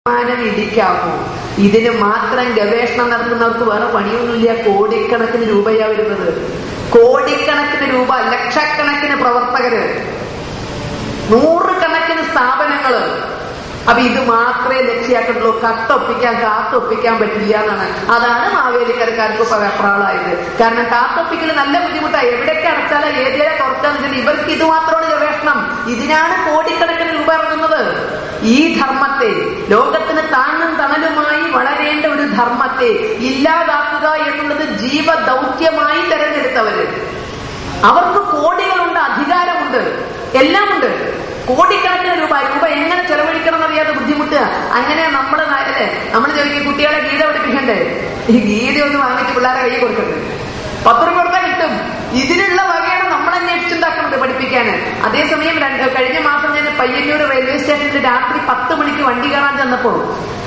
വിമാനം ഇടിക്കാമോ? ഇതിന് മാത്രം ഗവേഷണം നടത്തുന്നവർക്ക് വേറെ പണിയൊന്നുമില്ല. കോടിക്കണക്കിന് രൂപയാ വരുന്നത്. കോടിക്കണക്കിന് രൂപ, ലക്ഷക്കണക്കിന് പ്രവർത്തകര്, നൂറുകണക്കിന് സ്ഥാപനങ്ങള്. അപ്പൊ ഇത് മാത്രമേ ലക്ഷ്യാക്കുള്ളൂ. കത്തൊപ്പിക്കാൻ കാത്തൊപ്പിക്കാൻ പറ്റില്ല എന്നാണ്. അതാണ് മാവേലിക്കരക്കാർക്ക് ഇപ്പൊ വെപ്രാളായത്. കാരണം കാത്തൊപ്പിക്കൽ നല്ല ബുദ്ധിമുട്ടായി. എവിടെയൊക്കെ അടച്ചാലും ഏരിയ തുറക്കാന്ന് വെച്ചാൽ ഇവർക്ക് ഇത് മാത്രമാണ് ഗവേഷണം. ഇതിനാണ് കോടിക്കണക്കിന് രൂപ ഇറങ്ങുന്നത്. ഈ ധർമ്മത്തെ, ലോകത്തിന് താങ്ങും തണലുമായി വളരേണ്ട ഒരു ധർമ്മത്തെ ഇല്ലാതാക്കുക എന്നുള്ളത് ജീവദൗത്യമായി തെരഞ്ഞെടുത്തവര്. അവർക്ക് കോടികളുണ്ട്, അധികാരമുണ്ട്, എല്ലാമുണ്ട്. കോടിക്കണക്കിന് രൂപ എങ്ങനെ ചെലവഴിക്കണം എന്നറിയാതെ ബുദ്ധിമുട്ടുക. അങ്ങനെ നമ്മൾ ചോദിക്കും, കുട്ടികളെ ഗീത പഠിപ്പിക്കണ്ടേ? ഈ ഗീത ഒന്ന് വാങ്ങിച്ച് പിള്ളേരെ കൈ കൊടുക്കണ്ടേ? 10 രൂപ കൊടുത്താൽ കിട്ടും. ഇതിനുള്ള വകയാണ് നമ്മൾ അന്വേഷിച്ചുണ്ടാക്കുന്നത് പഠിപ്പിക്കാന്. അതേസമയം കഴിഞ്ഞ മാസം ഞാൻ പയ്യന്നൂർ റെയിൽവേ സ്റ്റേഷനിൽ രാത്രി 10 മണിക്ക് വണ്ടി കയറാൻ ചെന്നപ്പോൾ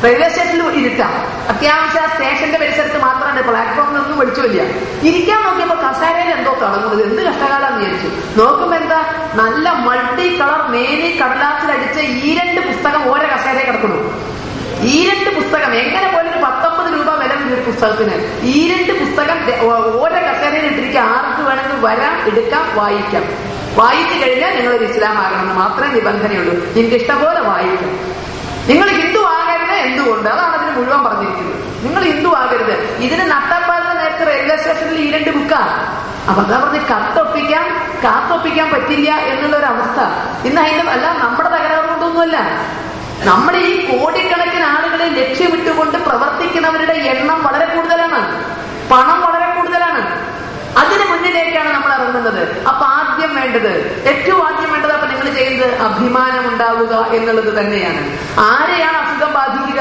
റെയിൽവേ സ്റ്റേഷനിൽ ഇരുട്ടാം. അത്യാവശ്യം സ്റ്റേഷന്റെ പരിസരത്ത് മാത്രമാണ്, പ്ലാറ്റ്ഫോമിലൊന്നും വെളിച്ചമില്ല. ഇരിക്കാൻ നോക്കിയപ്പോ കസേരയിൽ എന്തോ തുടങ്ങുന്നത്. എന്ത് കഷ്ടകാലാന്ന് വിചാരിച്ചു. നോക്കുമ്പോ എന്താ, നല്ല മൾട്ടി കളർ മേനി കടലാസിലടിച്ച ഈ 2 പുസ്തകം ഓരോ കസേരയെ കിടക്കുന്നു. ഈ 2 പുസ്തകം എങ്ങനെ പോലെ ഒരു 19 രൂപ വില വരുന്ന ഒരു പുസ്തകത്തിന് ഈ 2 പുസ്തകം ഓരോ കസേരയിൽ ഇട്ടിരിക്കുക. ആർക്ക് വേണമെങ്കിൽ വരാം, എടുക്കാം, വായിക്കാം. വായിച്ചു കഴിഞ്ഞാൽ നിങ്ങളൊരു ഇസ്ലാം ആകണമെന്ന് മാത്രമേ നിബന്ധനയുള്ളൂ. നിങ്ങൾക്ക് ഇഷ്ടംപോലെ വായിക്കാം. നിങ്ങൾ ഹിന്ദു ആകരുത്. എന്തുകൊണ്ട്? അതാണ് അതിന് മുഴുവൻ പറഞ്ഞിരിക്കുന്നത്. നിങ്ങൾ ഹിന്ദു ആകരുത്. ഇതിന് നട്ടപ്പാടുന്ന നേരത്തെ റെയിൽവേ സ്റ്റേഷനിൽ ഈ 2 ബുക്കാണ്. അപ്പൊ അതാ പറഞ്ഞ് കത്തൊപ്പിക്കാം കാത്തൊപ്പിക്കാൻ പറ്റില്ല എന്നുള്ളൊരവസ്ഥ. ഇന്ന് അതിന്റെ അല്ല, നമ്മുടെ തകരാറ് കൊണ്ടൊന്നുമല്ല. നമ്മുടെ ഈ കോടിക്കണക്കിന് ആളുകളെ ലക്ഷ്യമിട്ടുകൊണ്ട് പ്രവർത്തിക്കുന്നവരുടെ എണ്ണം വളരെ കൂടുതലാണ്, പണം വളരെ കൂടുതലാണ്. അതിന് മുന്നിലേക്കാണ് നമ്മൾ ഇറങ്ങുന്നത്. അപ്പൊ ആദ്യം വേണ്ടത്, ഏറ്റവും ആദ്യം വേണ്ടത് അപ്പൊ നിങ്ങൾ ചെയ്യുന്നത് അഭിമാനം ഉണ്ടാവുക എന്നുള്ളത് തന്നെയാണ്. ആരെയാണ് അസുഖം ബാധിക്കുക?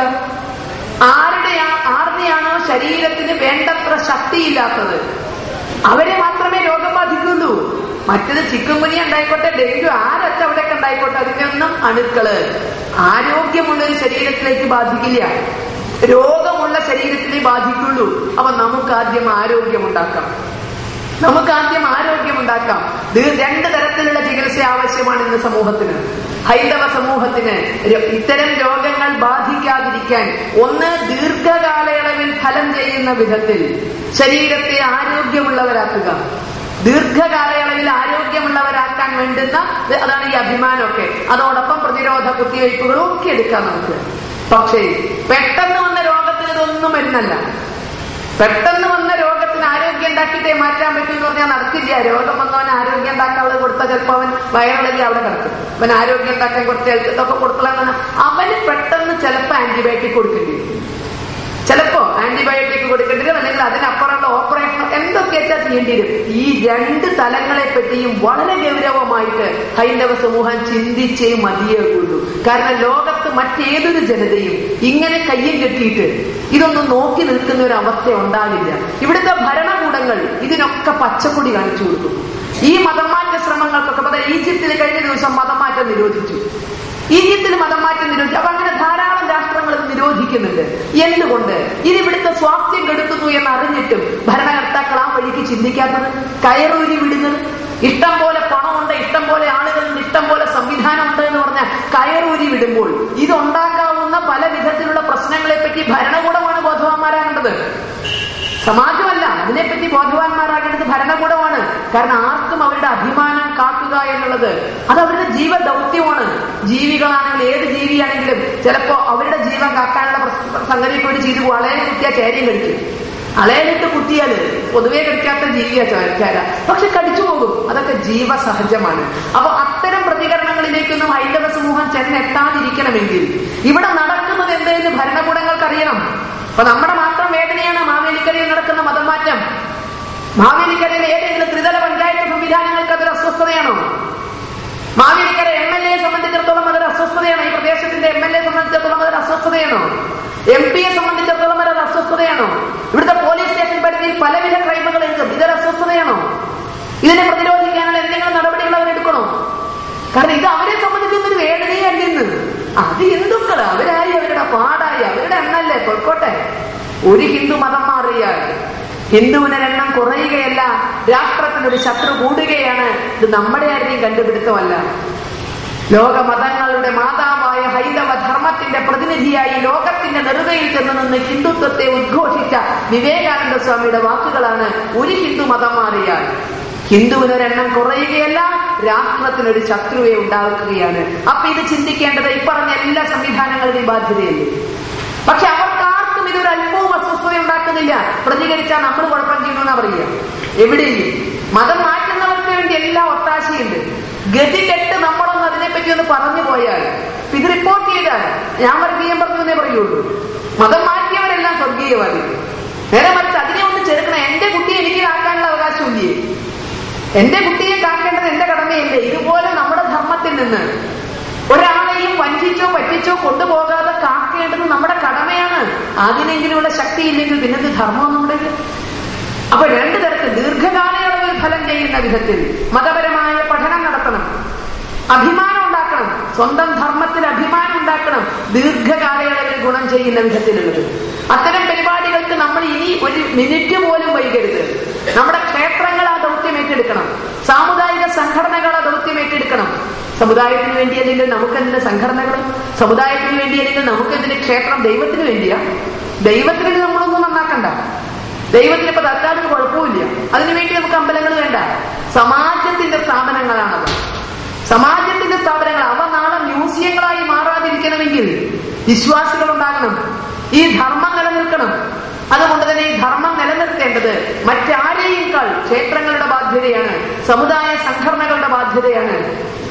ആരുടെയാണോ ശരീരത്തിന് വേണ്ടത്ര ശക്തിയില്ലാത്തത് അവരെ മാത്രമേ രോഗം ബാധിക്കുള്ളൂ. മറ്റത് ചിക്കൻ ഗുനിയ ഉണ്ടായിക്കോട്ടെ, ഡെങ്കു, ആരൊക്കെ അവിടെയൊക്കെ ഉണ്ടായിക്കോട്ടെ, അതിനൊന്നും അണുക്കള് ആരോഗ്യമുള്ളൊരു ശരീരത്തിലേക്ക് ബാധിക്കില്ല. രോഗമുള്ള ശരീരത്തിനെ ബാധിക്കുള്ളൂ. അപ്പൊ നമുക്കാദ്യം ആരോഗ്യമുണ്ടാക്കാം. 2 തരത്തിലുള്ള ചികിത്സ ആവശ്യമാണ് ഇന്ന് സമൂഹത്തിന്. ഹൈന്ദവ സമൂഹത്തിന് ഇത്തരം രോഗങ്ങൾ ബാധിക്കാതിരിക്കാൻ, ഒന്ന്, ദീർഘകാലയളവിൽ ഫലം ചെയ്യുന്ന വിധത്തിൽ ശരീരത്തെ ആരോഗ്യമുള്ളവരാക്കുക. ദീർഘകാലയളവിൽ ആരോഗ്യമുള്ളവരാക്കാൻ വേണ്ടുന്ന അതാണ് ഈ അഭിമാനമൊക്കെ. അതോടൊപ്പം പ്രതിരോധ കുത്തിവയ്പ്പുകളും ഒക്കെ എടുക്കാം നമുക്ക്. പക്ഷേ പെട്ടെന്ന് വന്ന രോഗത്തിന് ഇതൊന്നും മരുന്നല്ല. പെട്ടെന്ന് വന്ന രോഗത്തിന് ആരോഗ്യം ഉണ്ടാക്കിയിട്ടേ മാറ്റാൻ പറ്റുമെന്ന് പറഞ്ഞാൽ നടക്കില്ല. രോഗം വന്നവൻ ആരോഗ്യം ഉണ്ടാക്കാനുള്ളത് കൊടുത്താൽ ചിലപ്പോൾ അവൻ വയറിളകി അവിടെ കിടക്കും. അവൻ ആരോഗ്യം ഉണ്ടാക്കാൻ കുറച്ച് ഇതൊക്കെ കൊടുക്കലാന്ന് അവന് പെട്ടെന്ന് ചിലപ്പോൾ ആന്റിബയോട്ടിക് കൊടുക്കേണ്ടി വരും. ചിലപ്പോ ആന്റിബയോട്ടിക് കൊടുക്കേണ്ടി വരും. അല്ലെങ്കിൽ അതിനപ്പുറമുള്ള ഓപ്പറേഷൻ എന്തൊക്കെയാ ചെയ്യേണ്ടി വരും. ഈ 2 തലങ്ങളെ പറ്റിയും വളരെ ഗൗരവമായിട്ട് ഹൈന്ദവ സമൂഹം ചിന്തിച്ചേ മതിയാകുള്ളൂ. കാരണം ലോകത്ത് മറ്റേതൊരു ജനതയും ഇങ്ങനെ കയ്യും കെട്ടിയിട്ട് ഇതൊന്നും നോക്കി നിൽക്കുന്ന ഒരു അവസ്ഥ ഉണ്ടാകില്ല. ഇവിടുത്തെ ഭരണകൂടങ്ങൾ ഇതിനൊക്കെ പച്ചക്കൊടി കാണിച്ചു കൊടുക്കും. ഈ മതമാറ്റ ശ്രമങ്ങൾക്കൊക്കെ ഈജിപ്തിൽ കഴിഞ്ഞ ദിവസം മതമാറ്റം നിരോധിച്ചു. ഈജിപ്തിൽ മതം മാറ്റം നിരോധിച്ചു. അപ്പൊ അങ്ങനെ ധാരാളം രാഷ്ട്രങ്ങൾ നിരോധിക്കുന്നുണ്ട്. എന്തുകൊണ്ട്? ഇതിവിടുത്തെ സ്വാസ്ഥ്യം കെടുത്തുന്നു എന്ന് അറിഞ്ഞിട്ടും ഭരണകർത്താക്കൾ ആ വഴിക്ക് ചിന്തിക്കാത്തത്, കയറൂരി വിടുന്നത്. ഇഷ്ടം പോലെ പണമുണ്ട്, ഇഷ്ടം പോലെ ആളുകളുണ്ട്, ഇഷ്ടം പോലെ സംവിധാനം ഉണ്ട് എന്ന് പറഞ്ഞാൽ കയറൂരി വിടുമ്പോൾ ഇതുണ്ടാക്കാവുന്ന പല വിധത്തിലുള്ള പ്രശ്നങ്ങളെ പറ്റി ഭരണകൂടമാണ് ബോധവാന്മാരാകേണ്ടത്, സമാജമല്ല. അതിനെപ്പറ്റി ബോധവാന്മാരാകേണ്ടത് ഭരണകൂടമാണ്. കാരണം ആർക്കും അവരുടെ അഭിമാനം കാക്കുക എന്നുള്ളത് അത് അവരുടെ ജീവദൗത്യമാണ്. ജീവികളാണെങ്കിൽ, ഏത് ജീവിയാണെങ്കിലും ചിലപ്പോ അവരുടെ ജീവൻ കാക്കാനുള്ള സംഗതിക്ക് വേണ്ടി ചെയ്തു പോകും. അളയിൽ കുത്തിയാൽ ചേരയും കടിക്കും. അളയിലിട്ട് കുത്തിയാൽ പൊതുവെ കടിക്കാത്ത ജീവിയാ ചേര, പക്ഷെ കടിച്ചു പോകും. അതൊക്കെ ജീവസഹജമാണ്. അപ്പൊ അത്തരം പ്രതികരണങ്ങളിലേക്കൊന്നും ഹൈന്ദവ സമൂഹം ചെന്നെത്താതിരിക്കണമെങ്കിൽ ഇവിടെ നടക്കുന്നത് എന്തെന്ന് ഭരണകൂടങ്ങൾക്ക് അറിയണം. അപ്പൊ നമ്മുടെ മാത്രം വേദനയാണ് മാവേലിക്കരയിൽ നടക്കുന്ന മതമാറ്റം. മാവേലിക്കരയിലെ ഏതെങ്കിലും ത്രിതല പഞ്ചായത്ത് സംവിധാനങ്ങൾക്ക് അതൊരു അസ്വസ്ഥതയാണോ? മാവേലിക്കര MLA സംബന്ധിച്ചിടത്തോളം അതൊരു അസ്വസ്ഥതയാണോ? ഈ പ്രദേശത്തിന്റെ MLA സംബന്ധിച്ചിടത്തോളം അതൊരു അസ്വസ്ഥതയാണോ? MP-യെ സംബന്ധിച്ചിടത്തോളം അതൊരു അസ്വസ്ഥതയാണോ? ഇവിടുത്തെ പോലീസ് സ്റ്റേഷൻ പരിധിയിൽ പലവിധ ക്രൈമുകൾ എടുക്കും. ഇതൊരു അസ്വസ്ഥതയാണോ? ഇതിനെ പ്രതിരോധിക്കാനുള്ള എന്തെങ്കിലും നടപടികൾ അവരെടുക്കണോ? കാരണം ഇത് അവരെ സംബന്ധിച്ചൊന്നൊരു വേദനയല്ലെന്ന്. അത് ഹിന്ദുക്കൾ, അവരായി, അവരുടെ പാടായി, അവരുടെ എണ്ണല്ലേ, പൊയ്ക്കോട്ടെ. ഒരു ഹിന്ദു മതം മാറിയാൽ ഹിന്ദുവിന് എണ്ണം കുറയുകയല്ല, രാഷ്ട്രത്തിനൊരു ശത്രു കൂടുകയാണ്. ഇത് നമ്മുടെ ആരുടെയും കണ്ടുപിടുത്തമല്ല. ലോകമതങ്ങളുടെ മാതാവായ ഹൈന്ദവ ധർമ്മത്തിന്റെ പ്രതിനിധിയായി ലോകത്തിന്റെ നെറുകയിൽ ചെന്ന് നിന്ന് ഹിന്ദുത്വത്തെ ഉദ്ഘോഷിച്ച വിവേകാനന്ദ സ്വാമിയുടെ വാക്കുകളാണ്: ഒരു ഹിന്ദു മതം മാറിയാൽ ഹിന്ദുവിനൊരെണ്ണം കുറയുകയല്ല, രാഷ്ട്രത്തിനൊരു ശത്രുവെ ഉണ്ടാക്കുകയാണ്. അപ്പൊ ഇത് ചിന്തിക്കേണ്ടത് ഈ പറഞ്ഞ എല്ലാ സംവിധാനങ്ങളുടെയും ബാധ്യതയല്ലേ? പക്ഷെ അവർക്കാർക്കും ഇതൊരു അല്പവും അസ്വസ്ഥത ഉണ്ടാക്കുന്നില്ല. പ്രതികരിച്ചാൽ നമ്മൾ കുഴപ്പം ചെയ്യണമെന്നാ പറയുക. എവിടെയും മതം മാറ്റുന്നവർക്ക് വേണ്ടി എല്ലാ ഒത്താശയുണ്ട്. ഗതികെട്ട് നമ്മളൊന്ന് അതിനെപ്പറ്റി ഒന്ന് പറഞ്ഞു പോയാൽ, ഇത് റിപ്പോർട്ട് ചെയ്താൽ ഞാൻ വർഗീയം പറഞ്ഞു എന്നേ പറയുള്ളൂ. മതം മാറ്റിയവരെല്ലാം സ്വർഗീയവാദി. നേരെ മറിച്ച് അതിനെ ഒന്ന് ചെറുക്കണം. എന്റെ കുട്ടിയെ എനിക്ക് കാക്കാനുള്ള അവകാശമില്ലേ? എന്റെ കുട്ടിയെ കാക്കേണ്ടത് എന്റെ കടമയല്ലേ? ഇതുപോലെ നമ്മുടെ ധർമ്മത്തിൽ നിന്ന് ഒരാളെയും വഞ്ചിച്ചോ പറ്റിച്ചോ കൊണ്ടുപോകാതെ കാക്കേണ്ടത് നമ്മുടെ കടമയാണ്. അതിനെങ്കിലുള്ള ശക്തി ഇല്ലെങ്കിൽ പിന്നത് ധർമ്മം നമ്മുടെ. അപ്പൊ രണ്ടു തരത്തിൽ ദീർഘകാലയളവിൽ ഫലം ചെയ്യുന്ന വിധത്തിൽ മതപരമായ പഠനം നടത്തണം, അഭിമാനം ഉണ്ടാക്കണം, സ്വന്തം ധർമ്മത്തിൽ അഭിമാനം ഉണ്ടാക്കണം, ദീർഘകാലയളവിൽ ഗുണം ചെയ്യുന്ന വിധത്തിലുള്ളത്. അത്തരം പരിപാടികൾക്ക് നമ്മൾ ഇനി ഒരു മിനിറ്റ് പോലും വൈകരുത്. നമ്മുടെ ക്ഷേത്രങ്ങൾ ആ ദൗത്യം ഏറ്റെടുക്കണം, സാമുദായിക സംഘടനകൾ ആ ദൗത്യം ഏറ്റെടുക്കണം. സമുദായത്തിന് വേണ്ടിയല്ലെങ്കിൽ നമുക്കെന്തിന്റെ സംഘടനകൾ? സമുദായത്തിന് വേണ്ടിയല്ലെങ്കിൽ നമുക്കെന്തിന്റെ ക്ഷേത്രം? ദൈവത്തിന് വേണ്ടിയാ? ദൈവത്തിന് നമ്മളൊന്നും നന്നാക്കണ്ട. ദൈവത്തിന് ഇപ്പൊ തൽക്കാലം കുഴപ്പമില്ല, അതിനുവേണ്ടി നമുക്ക് അമ്പലങ്ങൾ വേണ്ട. സമാജത്തിന്റെ സ്ഥാപനങ്ങളാണത്. സമാജത്തിന്റെ സ്ഥാപനങ്ങൾ അവ നാളെ മ്യൂസിയങ്ങളായി മാറാതിരിക്കണമെങ്കിൽ വിശ്വാസികൾ ഉണ്ടാകണം. ഈ ധർമ്മം നിലനിൽക്കണം. അതുകൊണ്ട് തന്നെ ഈ ധർമ്മം നിലനിർത്തേണ്ടത് മറ്റാരെയേക്കാൾ ക്ഷേത്രങ്ങളുടെ ബാധ്യതയാണ്, സമുദായ സംഘടനകളുടെ ബാധ്യതയാണ്.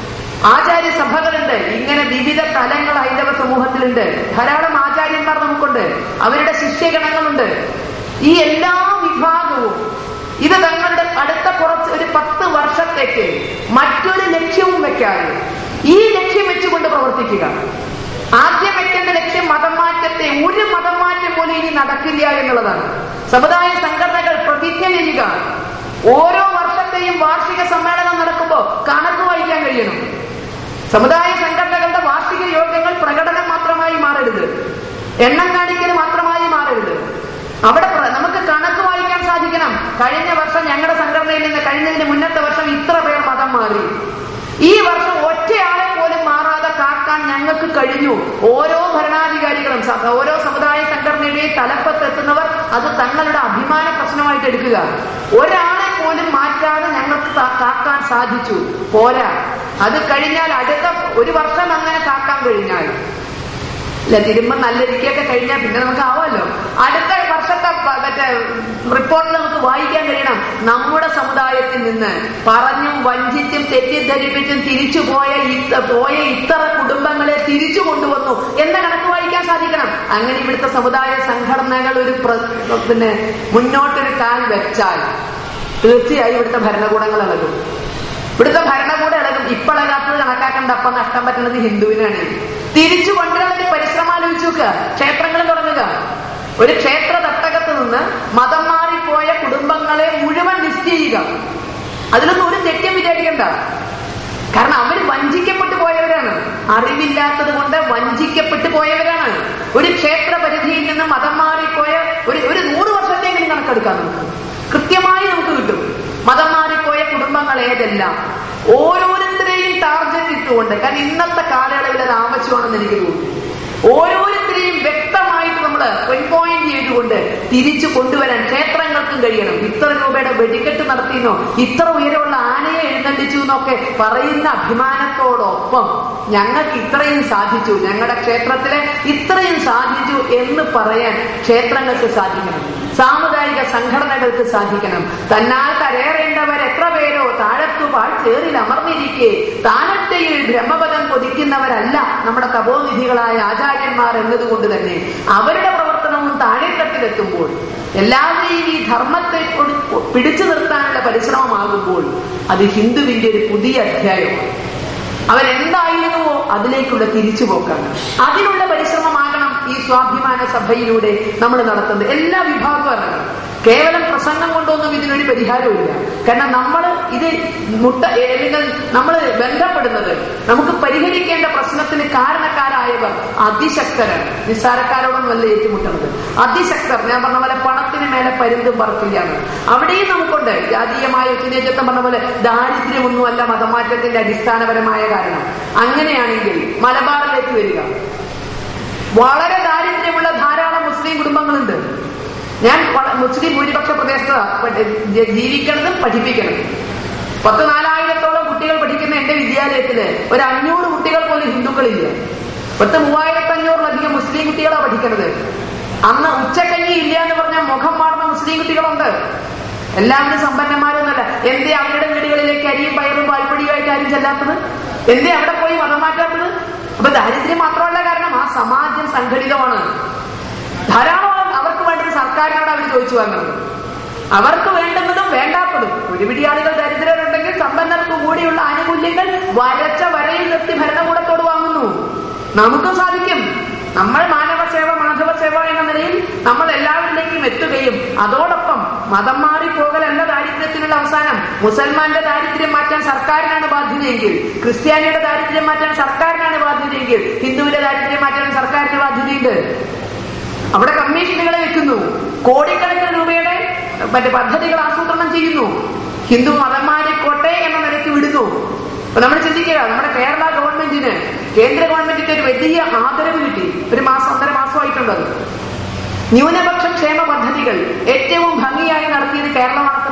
ആചാര്യസഭകളുണ്ട്. ഇങ്ങനെ വിവിധ തലങ്ങൾ ഹൈന്ദവ സമൂഹത്തിലുണ്ട്. ധാരാളം ആചാര്യന്മാർ നമുക്കുണ്ട്, അവരുടെ ശിഷ്യഗണങ്ങളുണ്ട്. ഈ എല്ലാ വിഭാഗവും ഇത് തങ്ങളുടെ അടുത്ത ഒരു 10 വർഷത്തേക്ക് മറ്റൊരു ലക്ഷ്യവും വെക്കാതെ ഈ ലക്ഷ്യം വെച്ചുകൊണ്ട് പ്രവർത്തിക്കുക. ആദ്യം വെക്കേണ്ട ലക്ഷ്യം മതം മാറ്റത്തെ, ഒരു മതം മാറ്റം പോലും ഇനി നടക്കില്ല എന്നുള്ളതാണ്. സമുദായ സംഘടനകൾ പ്രതിജ്ഞ ചെയ്യുക. ഓരോ വർഷത്തെയും വാർഷിക സമ്മേളനം നടക്കുമ്പോൾ കണക്ക് വായിക്കാൻ കഴിയണം. സമുദായ സംഘടനകളുടെ വാർഷിക യോഗങ്ങൾ പ്രകടനം മാത്രമായി മാറരുത്, എണ്ണം കാണിക്കൽ മാത്രമായി മാറരുത്. അവിടെ നമുക്ക് കണക്ക് വായിക്കാൻ സാധിക്കണം. കഴിഞ്ഞ വർഷം ഞങ്ങളുടെ സംഘടനയിൽ നിന്ന് കഴിഞ്ഞതിന് മുന്നത്തെ വർഷം ഇത്ര പേർ മതം മാറി. ഈ വർഷം ഒറ്റയാളെ പോലും മാറാതെ കാക്കാൻ ഞങ്ങൾക്ക് കഴിഞ്ഞു. ഓരോ ഭരണാധികാരികളും ഓരോ സമുദായ സംഘടനയുടെയും തലപ്പത്തെത്തുന്നവർ അത് തങ്ങളുടെ അഭിമാന പ്രശ്നമായിട്ട് എടുക്കുക. ഒരാളെ പോലും മാറ്റാതെ ഞങ്ങൾക്ക് കാക്കാൻ സാധിച്ചു. പോരാ, അത് കഴിഞ്ഞാൽ അടുത്ത ഒരു വർഷം അങ്ങനെ കാക്കാൻ കഴിഞ്ഞാൽ തിരുമ്പം നല്ല ഇരിക്കൊക്കെ കഴിഞ്ഞാൽ പിന്നെ നമുക്ക് ആവാമല്ലോ. അടുത്ത വർഷത്തെ മറ്റേ റിപ്പോർട്ടിൽ നമുക്ക് വായിക്കാൻ കഴിയണം, നമ്മുടെ സമുദായത്തിൽ നിന്ന് പറഞ്ഞും വഞ്ചിച്ചും തെറ്റിദ്ധരിപ്പിച്ചും തിരിച്ചുപോയ ഇത്ര കുടുംബങ്ങളെ തിരിച്ചു കൊണ്ടുവന്നു എന്ന കണക്ക് വായിക്കാൻ സാധിക്കണം. അങ്ങനെ ഇവിടുത്തെ സമുദായ സംഘടനകൾ ഒരു മുന്നോട്ടൊരു കാൽ വെച്ചാൽ തീർച്ചയായും ഇവിടുത്തെ ഭരണകൂടങ്ങൾ ഇളകും. ഇവിടുത്തെ ഭരണകൂടം ഇളകും. ഇപ്പളകാത്തത് കണക്കാക്കേണ്ട. അപ്പം നഷ്ടം പറ്റുന്നത് ഹിന്ദുവിനാണ്. തിരിച്ചു കൊണ്ടുവരാൻ ഒരു പരിശ്രമം ആലോചിച്ച് നോക്കുക. ക്ഷേത്രങ്ങൾ തുടങ്ങുക. ഒരു ക്ഷേത്ര തട്ടകത്ത് നിന്ന് മതം മാറിപ്പോയ കുടുംബങ്ങളെ മുഴുവൻ ലിസ്റ്റ് ചെയ്യുക. അതിലൊന്നും ഒരു തെറ്റും വിചാരിക്കണ്ട. കാരണം അവർ വഞ്ചിക്കപ്പെട്ടു പോയവരാണ്, അറിവില്ലാത്തത് കൊണ്ട് വഞ്ചിക്കപ്പെട്ടു പോയവരാണ്. ഒരു ക്ഷേത്ര പരിധിയിൽ നിന്ന് മതം മാറിപ്പോയ ഒരു 100 വർഷത്തേക്ക് കണക്കെടുക്കാം. നമുക്ക് കൃത്യമായി നമുക്ക് കിട്ടും മതം മാറിപ്പോയ കുടുംബങ്ങൾ ഏതെല്ലാം. ഓരോരുത്തരെയും ടാർഗറ്റ് ഇട്ടുകൊണ്ട്, കാരണം ഇന്നത്തെ കാലയളവിൽ അത് ആവശ്യമാണെന്ന് എനിക്ക് തോന്നുന്നു. ഓരോരുത്തരെയും വ്യക്തമായിട്ട് നമ്മൾ പോയിന്റ് ചെയ്തുകൊണ്ട് തിരിച്ചു കൊണ്ടുവരാൻ ക്ഷേത്രങ്ങൾക്കും കഴിയണം. ഇത്ര രൂപയുടെ വെടിക്കെട്ട് നടത്തിയെന്നോ ഇത്ര ഉയരമുള്ള ആനയെ എഴുന്നള്ളിച്ചു എന്നൊക്കെ പറയുന്ന അഭിമാനത്തോടൊപ്പം ഞങ്ങൾക്ക് ഇത്രയും സാധിച്ചു, ഞങ്ങളുടെ ക്ഷേത്രത്തിലെ ഇത്രയും സാധിച്ചു എന്ന് പറയാൻ ക്ഷേത്രങ്ങൾക്ക് സാധിക്കണം, സാമുദായിക സംഘടനകൾക്ക് സാധിക്കണം. തന്നാൽ കരയേറേണ്ടവർ എത്ര പേരോ താഴത്തു പാഴ്ചേറിൽ അമർന്നിരിക്കെ താനത്തെയിൽ ബ്രഹ്മപദം കൊതിക്കുന്നവരല്ല നമ്മുടെ തപോനിധികളായ ആചാര്യന്മാർ എന്നതുകൊണ്ട് തന്നെ അവരുടെ പ്രവർത്തനവും താഴെത്തട്ടിലെത്തുമ്പോൾ എല്ലാവരെയും ഈ ധർമ്മത്തെ പിടിച്ചു നിർത്താനുള്ള പരിശ്രമമാകുമ്പോൾ അത് ഹിന്ദുവിന്റെ ഒരു പുതിയ അധ്യായമാണ്. അവരെന്തായിരുന്നുവോ അതിലേക്കുള്ള തിരിച്ചുപോക്കാണ്. അതിനുള്ള പരിശ്രമമാകണം ഈ സ്വാഭിമാന സഭയിലൂടെ നമ്മൾ നടത്തുന്നത്. എല്ലാ വിഭാഗവും ഇറങ്ങണം. കേവലം പ്രസംഗം കൊണ്ടൊന്നും ഇതിനൊരു പരിഹാരമില്ല. കാരണം നമ്മൾ ഇത് അല്ലെങ്കിൽ നമ്മൾ ബന്ധപ്പെടുന്നത് നമുക്ക് പരിഹരിക്കേണ്ട പ്രശ്നത്തിന് കാരണക്കാരായവർ അതിശക്തരാണ്. നിസ്സാരക്കാരോടൊന്നുമല്ല ഏറ്റുമുട്ടുന്നത്. അതിശക്തർ, ഞാൻ പറഞ്ഞ പോലെ പണത്തിന് മേലെ പരുന്തും പറക്കില്ലാണ്. അവിടെയും നമുക്കുണ്ട് ജാതീയമായ ഉച്ചനേതൃത്വം പറഞ്ഞ പോലെ ദാരിദ്ര്യമൊന്നുമല്ല മതമാറ്റത്തിന്റെ അടിസ്ഥാനപരമായ കാരണം. അങ്ങനെയാണെങ്കിൽ മലബാറിലേക്ക് വരിക. വളരെ ദാരിദ്ര്യമുള്ള ധാരാളം മുസ്ലിം കുടുംബങ്ങളുണ്ട്. ഞാൻ മുസ്ലിം ഭൂരിപക്ഷ പ്രദേശത്ത് ജീവിക്കണതും പഠിപ്പിക്കണം. 10,000-4,000 കുട്ടികൾ പഠിക്കുന്ന എന്റെ വിദ്യാലയത്തില് ഒരു 500 കുട്ടികൾ പോലും ഹിന്ദുക്കളില്ല. 3,500 മുസ്ലിം കുട്ടികളാണ് പഠിക്കുന്നത്. അന്ന് ഉച്ചക്കഞ്ഞി ഇല്ല എന്ന് പറഞ്ഞാൽ മുഖം മാറുന്ന മുസ്ലിം കുട്ടികളുണ്ട്. എല്ലാവരും സമ്പന്നന്മാരൊന്നുമല്ല. എന്തേ അവരുടെ വീടുകളിലേക്ക് അരിയും പയറും പാൽപ്പൊടിയുമായിട്ട് ആരും ചെല്ലാത്തത്? എന്തേ അവിടെ പോയി മതം മാറ്റാത്തത്? അപ്പൊ ദാരിദ്ര്യം മാത്രമല്ല കാരണം, ആ സമാജം സംഘടിതമാണ്. ധാരാളം അവർക്ക് വേണ്ടത് സർക്കാരിനോട് അവർ ചോദിച്ചു വാങ്ങുന്നത്. അവർക്ക് വേണ്ടുന്നതും വേണ്ടാത്തതും. ഒരുപിടി ആളുകൾ ദരിദ്രരുണ്ടെങ്കിൽ സമ്പന്നർക്ക് കൂടിയുള്ള ആനുകൂല്യങ്ങൾ വരച്ച വരയിൽ നിർത്തി ഭരണകൂടത്തോട് വാങ്ങുന്നു. നമുക്കും സാധിക്കും. നമ്മൾ മാനവസേവ മാധവസേവ എന്ന നിലയിൽ നമ്മൾ എല്ലാവരിലേക്കും എത്തുകയും അതോടൊപ്പം മതം മാറിപ്പോകലല്ല ദാരിദ്ര്യത്തിനുള്ള അവസാനം. മുസൽമാന്റെ ദാരിദ്ര്യം മാറ്റാൻ സർക്കാരിനാണ് ബാധ്യതയെങ്കിൽ, ക്രിസ്ത്യാനിയുടെ ദാരിദ്ര്യം മാറ്റാൻ സർക്കാരിനാണ് ബാധ്യതയെങ്കിൽ, ഹിന്ദുവിന്റെ ദാരിദ്ര്യം മാറ്റാൻ സർക്കാരിന് ബാധ്യതയുണ്ട്. അവിടെ കമ്മീഷനുകളെ വെക്കുന്നു, കോടിക്കണക്കിന് രൂപയുടെ പദ്ധതികൾ ആസൂത്രണം ചെയ്യുന്നു. ഹിന്ദു മതം മാറിക്കോട്ടെ എന്ന നിലയ്ക്ക് വിടുന്നു. അപ്പൊ നമ്മൾ ചിന്തിക്കുക, നമ്മുടെ കേരള ഗവൺമെന്റിന്, കേന്ദ്ര ഗവൺമെന്റിന്റെ ഒരു വലിയ ആദരവ് കിട്ടി. 1 മാസം 1.5 മാസമായിട്ടുണ്ടത്. ന്യൂനപക്ഷ ക്ഷേമ പദ്ധതികൾ ഏറ്റവും ഭംഗിയായി നടത്തിയത് കേരളമാണ്.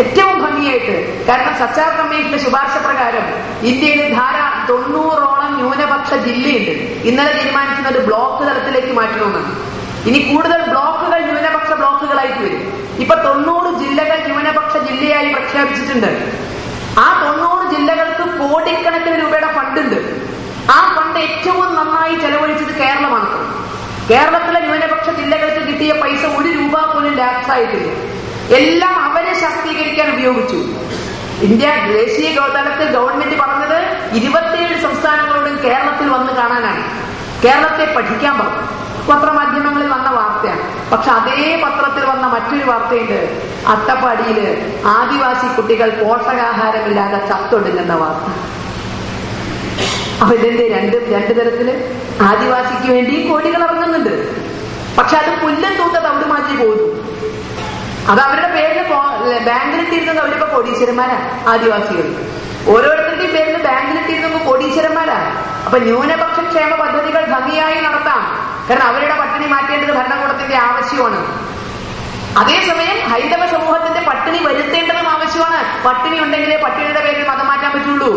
ഏറ്റവും ഭംഗിയായിട്ട്. കാരണം സച്ചാർ കമ്മീഷന്റെ ശുപാർശ പ്രകാരം ഇന്ത്യയിൽ 90ഓളം ന്യൂനപക്ഷ ജില്ലയുണ്ട്. ഇന്നലെ തീരുമാനിക്കുന്നത് ബ്ലോക്ക് തലത്തിലേക്ക് മാറ്റണമെന്നാണ്. ഇനി കൂടുതൽ ബ്ലോക്കുകൾ ന്യൂനപക്ഷ ബ്ലോക്കുകളായിട്ട് വരും. ഇപ്പൊ 90 ജില്ലകൾ ന്യൂനപക്ഷ ജില്ലയായി പ്രഖ്യാപിച്ചിട്ടുണ്ട്. ആ 90 ജില്ലകൾക്ക് കോടിക്കണക്കിന് രൂപയുടെ ഫണ്ടുണ്ട്. ആ ഫണ്ട് ഏറ്റവും നന്നായി ചെലവഴിച്ചത് കേരളമാണ്. കേരളത്തിലെ ന്യൂനപക്ഷ ജില്ലകൾക്ക് കിട്ടിയ പൈസ 1 രൂപ പോലും ലാപ്സ് ആയിട്ടില്ല. എല്ലാം അവരെ ശാക്തീകരിക്കാൻ ഉപയോഗിച്ചു. ഇന്ത്യ ദേശീയ തലത്തിൽ ഗവൺമെന്റ് പറഞ്ഞത് 27 സംസ്ഥാനങ്ങളോടും കേരളത്തിൽ വന്ന് കാണാനാണ്, കേരളത്തെ പഠിക്കാൻ പറഞ്ഞു. പത്രമാധ്യമങ്ങളിൽ വന്ന വാർത്തയാണ്. പക്ഷെ അതേ പത്രത്തിൽ വന്ന മറ്റൊരു വാർത്തയുണ്ട്. അട്ടപ്പാടിയില് ആദിവാസി കുട്ടികൾ പോഷകാഹാരമില്ലാതെ ചത്തൊടുങ്ങുന്ന വാർത്ത. അപ്പൊ ഇതിന്റെ രണ്ട് തരത്തില് ആദിവാസിക്ക് വേണ്ടി കോടികൾ ഇറങ്ങുന്നുണ്ട്. പക്ഷെ അത് പുല്ലും തൂത്ത തവിട് മാറ്റി പോകുന്നു. അത് അവരുടെ പേരില് ബാങ്കിലിട്ടിരുന്നത് അവരിപ്പോ കോടീശ്വരന്മാരാണ്. ആദിവാസികൾ ഓരോരുത്തരുടെയും പേരിൽ ബാങ്കിലിട്ടിരുന്നത് കോടീശ്വരന്മാരാണ്. അപ്പൊ ന്യൂനപക്ഷ ക്ഷേമ പദ്ധതികൾ ഭംഗിയായി നടത്താം. കാരണം അവരുടെ പട്ടിണി മാറ്റേണ്ടത് ഭരണകൂടത്തിന്റെ ആവശ്യമാണ്. അതേസമയം ഹൈന്ദവ സമൂഹത്തിന്റെ പട്ടിണി വരുത്തേണ്ടതും ആവശ്യമാണ്. പട്ടിണി ഉണ്ടെങ്കിലേ പട്ടിണിയുടെ പേരിൽ മതം മാറ്റാൻ പറ്റുള്ളൂ.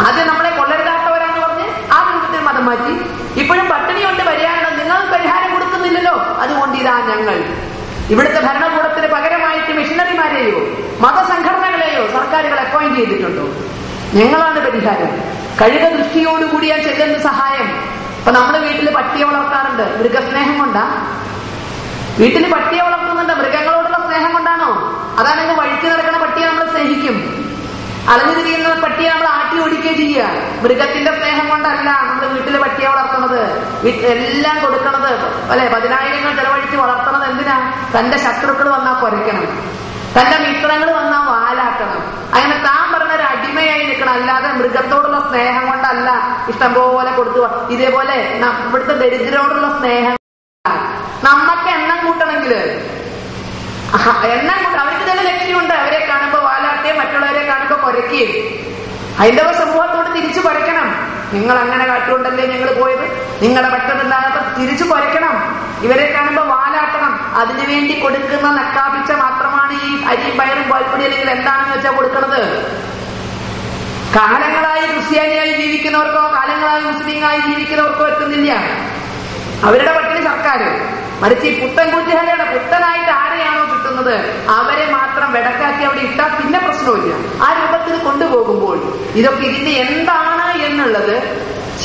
ആദ്യം നമ്മളെ കൊള്ളരുതാത്തവരാന്ന് പറഞ്ഞ് ആ രൂപത്തിൽ മതം മാറ്റി. ഇപ്പോഴും പട്ടിണി കൊണ്ട് വരികയാണല്ലോ, നിങ്ങൾ പരിഹാരം കൊടുക്കുന്നില്ലല്ലോ, അതുകൊണ്ട് ഇതാ ഞങ്ങൾ. ഇവിടുത്തെ ഭരണകൂടത്തിന് പകരമായിട്ട് മിഷണറിമാരെയോ മതസംഘടനകളെയോ സർക്കാരുകൾ അപ്പോയിന്റ് ചെയ്തിട്ടുണ്ടോ? ഞങ്ങളാണ് പരിഹാരം. കഴുക ദൃഷ്ടിയോടുകൂടി ഞാൻ ചെല്ലുന്ന സഹായം. അപ്പൊ നമ്മുടെ വീട്ടിൽ പട്ടിയെ വളർത്താറുണ്ട്. മൃഗസ്നേഹം കൊണ്ടാ? വീട്ടിൽ പട്ടിയെ വളർത്തുന്നുണ്ട് മൃഗങ്ങളോടുള്ള സ്നേഹം കൊണ്ടാണോ? അതാണെങ്കിൽ വഴിക്ക് നടക്കുന്ന പട്ടിയെ നമ്മൾ സ്നേഹിക്കും. അലഞ്ഞു തിരിയുന്ന പട്ടിയെ നമ്മൾ ആട്ടി ഓടിക്കുകയും ചെയ്യുക. മൃഗത്തിന്റെ സ്നേഹം കൊണ്ടല്ല നമ്മൾ വീട്ടില് പട്ടിയെ വളർത്തുന്നത്. എല്ലാം കൊടുക്കണത് അല്ലെ, 10,000 ചെലവഴിച്ച് വളർത്തണത് എന്തിനാ? തന്റെ ശത്രുക്കൾ വന്നാൽ കുരയ്ക്കണം, തന്റെ മിത്രങ്ങൾ വന്നാൽ വാലാക്കണം. അങ്ങനെ താൻ പറഞ്ഞൊരു അടിമയായി നിൽക്കണം. അല്ലാതെ മൃഗത്തോടുള്ള സ്നേഹം കൊണ്ടല്ല ഇഷ്ടംപോലെ കൊടുത്തു. ഇതേപോലെ ഇവിടുത്തെ ദരിദ്രരോടുള്ള സ്നേഹം. നമ്മക്ക് എണ്ണം കൂട്ടണമെങ്കില് അവർക്ക് തന്നെ ലക്ഷ്യമുണ്ട്. അവരെ കാണുമ്പോ വാലാട്ടുകയും മറ്റുള്ളവരെ കാണുമ്പോ കുരയ്ക്കുകയും. ഹൈന്ദവ സമൂഹത്തോട് തിരിച്ചു കുരയ്ക്കണം. നിങ്ങൾ അങ്ങനെ കാട്ടുകൊണ്ടല്ലേ ഞങ്ങൾ പോയത്, നിങ്ങളുടെ പറ്റമില്ലാത്ത തിരിച്ചു കുരയ്ക്കണം. ഇവരെ കാണുമ്പോ വാലാട്ടണം. അതിനുവേണ്ടി കൊടുക്കുന്ന നക്കാപ്പിച്ച മാത്രമാണ് ഈ അരിയും പയറും പാൽപ്പൊടി അല്ലെങ്കിൽ എന്താണെന്ന് വെച്ചാൽ കൊടുക്കുന്നത്. കാലങ്ങളായി ക്രിസ്ത്യാനിയായി ജീവിക്കുന്നവർക്കോ കാലങ്ങളായി മുസ്ലിങ്ങളായി ജീവിക്കുന്നവർക്കോ എത്തുന്നില്ല. അവരുടെ പട്ടിണി സർക്കാർ. മറിച്ച് ഈ പുത്തൻകുറ്റികളുടെ പുത്തനായിട്ട് ആരെയാണോ കിട്ടുന്നത് അവരെ മാത്രം വെടക്കാക്കി അവിടെ ഇട്ടാൽ പിന്നെ പ്രശ്നമില്ല. ആ രൂപത്തിൽ കൊണ്ടുപോകുമ്പോൾ ഇതൊക്കെ ഇതിന്റെ എന്താണ് എന്നുള്ളത്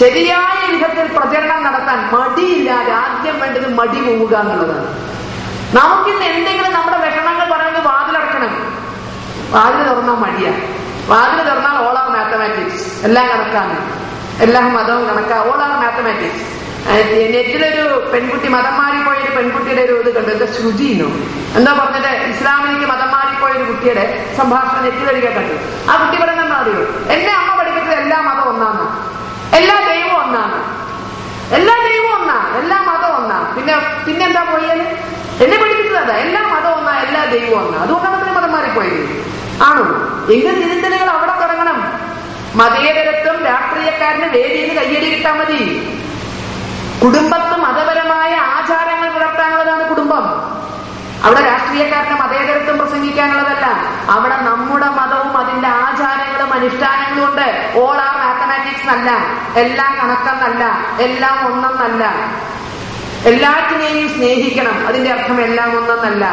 ശരിയായ വിധത്തിൽ പ്രചരണം നടത്താൻ മടിയില്ലാതെ ആദ്യം വേണ്ടത് മടി പോവുക എന്നുള്ളതാണ്. നമുക്കിന്ന് എന്തെങ്കിലും നമ്മുടെ വിഷമങ്ങൾ പറയുന്നത് വാതിലടക്കണം. വാതിൽ തുറന്നാൽ മടിയാ. വാതിൽ തുറന്നാൽ ഓൾ ആർ മാത്തമാറ്റിക്സ്, എല്ലാം കണക്കാണ്, എല്ലാ മതവും കണക്കാ. All are mathematics. നെറ്റിലൊരു പെൺകുട്ടി മതം മാറിപ്പോയൊരു പെൺകുട്ടിയുടെ ഒരു ഇത് കണ്ടു, എന്താ ശ്രുതിന്നോ എന്താ പറഞ്ഞത്, ഇസ്ലാമിലേക്ക് മതം മാറിപ്പോയ ഒരു കുട്ടിയുടെ സംഭാഷണം നെറ്റിലടിക്കാൻ കണ്ടു. ആ കുട്ടി പറയുന്നത് അറിയോ, എന്നെ അമ്മ പഠിപ്പിച്ചത് എല്ലാ മതം ഒന്നാണ്, എല്ലാ ദൈവവും ഒന്നാണ്, എല്ലാ ദൈവവും ഒന്നാ, എല്ലാ മതം ഒന്നാ, പിന്നെ എന്താ പോയാല് എന്നെ പഠിപ്പിച്ചത് അതാ, എല്ലാ മതം ഒന്നാ, എല്ലാ ദൈവവും ഒന്നാ, അതുകൊണ്ടാണ് പിന്നെ മതം മാറിപ്പോയത് ആണോ? എങ്കിൽ തിരുത്തലുകൾ അവിടെ തുടങ്ങണം. മതേതരത്വം രാഷ്ട്രീയക്കാരന് വേദിയിൽ കയ്യടി കിട്ടാൻ മതി. കുടുംബത്ത് മതപരമായ ആചാരങ്ങൾ പുലർത്താനുള്ളതാണ് കുടുംബം. അവിടെ രാഷ്ട്രീയക്കാരന് മതേതരത്വം പ്രസംഗിക്കാനുള്ളതല്ല. അവിടെ നമ്മുടെ മതവും അതിന്റെ ആചാരങ്ങളും അനുഷ്ഠാനങ്ങളും ഉണ്ട്. ഓൾ ആർ മാത്തമാറ്റിക്സ് എന്നല്ല, എല്ലാം കണക്കെന്നല്ല, എല്ലാം ഒന്നെന്നല്ല. എല്ലാറ്റിനെയും സ്നേഹിക്കണം, അതിന്റെ അർത്ഥം എല്ലാം ഒന്നെന്നല്ല.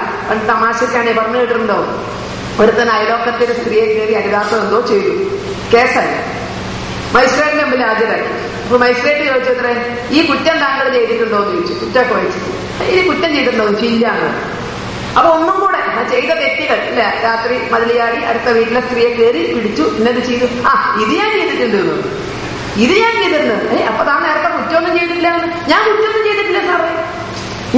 തമാശക്കാണ് പറഞ്ഞു കേട്ടിട്ടുണ്ടോ, ഒരുത്തൻ അയലോക്കത്തിന്റെ സ്ത്രീയെ കയറി ഹരിദാസം എന്തോ ചെയ്തു, കേസായി, മജിസ്ട്രേറ്റിന് മുമ്പിൽ ഹാജരാക്കി. അപ്പൊ മജിസ്ട്രേറ്റ് ചോദിച്ചത്രേ, ഈ കുറ്റം താങ്കൾ ചെയ്തിട്ടുണ്ടോ എന്ന് ചോദിച്ചു. കുറ്റമൊക്കെ വഹിച്ചു, ഈ കുറ്റം ചെയ്തിട്ടുണ്ടോ? ചില്ലാണ്. അപ്പൊ ഒന്നും കൂടെ ചെയ്ത തെറ്റുകൾ ഇല്ല, രാത്രി മതിലിയാടി അടുത്ത വീട്ടിലെ സ്ത്രീയെ കയറി പിടിച്ചു, ഇന്നത് ചെയ്തു, ഇത് ഞാൻ ചെയ്തിട്ടുണ്ട്, ഇത് ഞാൻ ചെയ്തിട്ടുണ്ട്. അപ്പൊ താൻ നേരത്തെ കുറ്റമൊന്നും ചെയ്തിട്ടില്ല. ഞാൻ കുറ്റമൊന്നും ചെയ്തിട്ടില്ല സാറേ,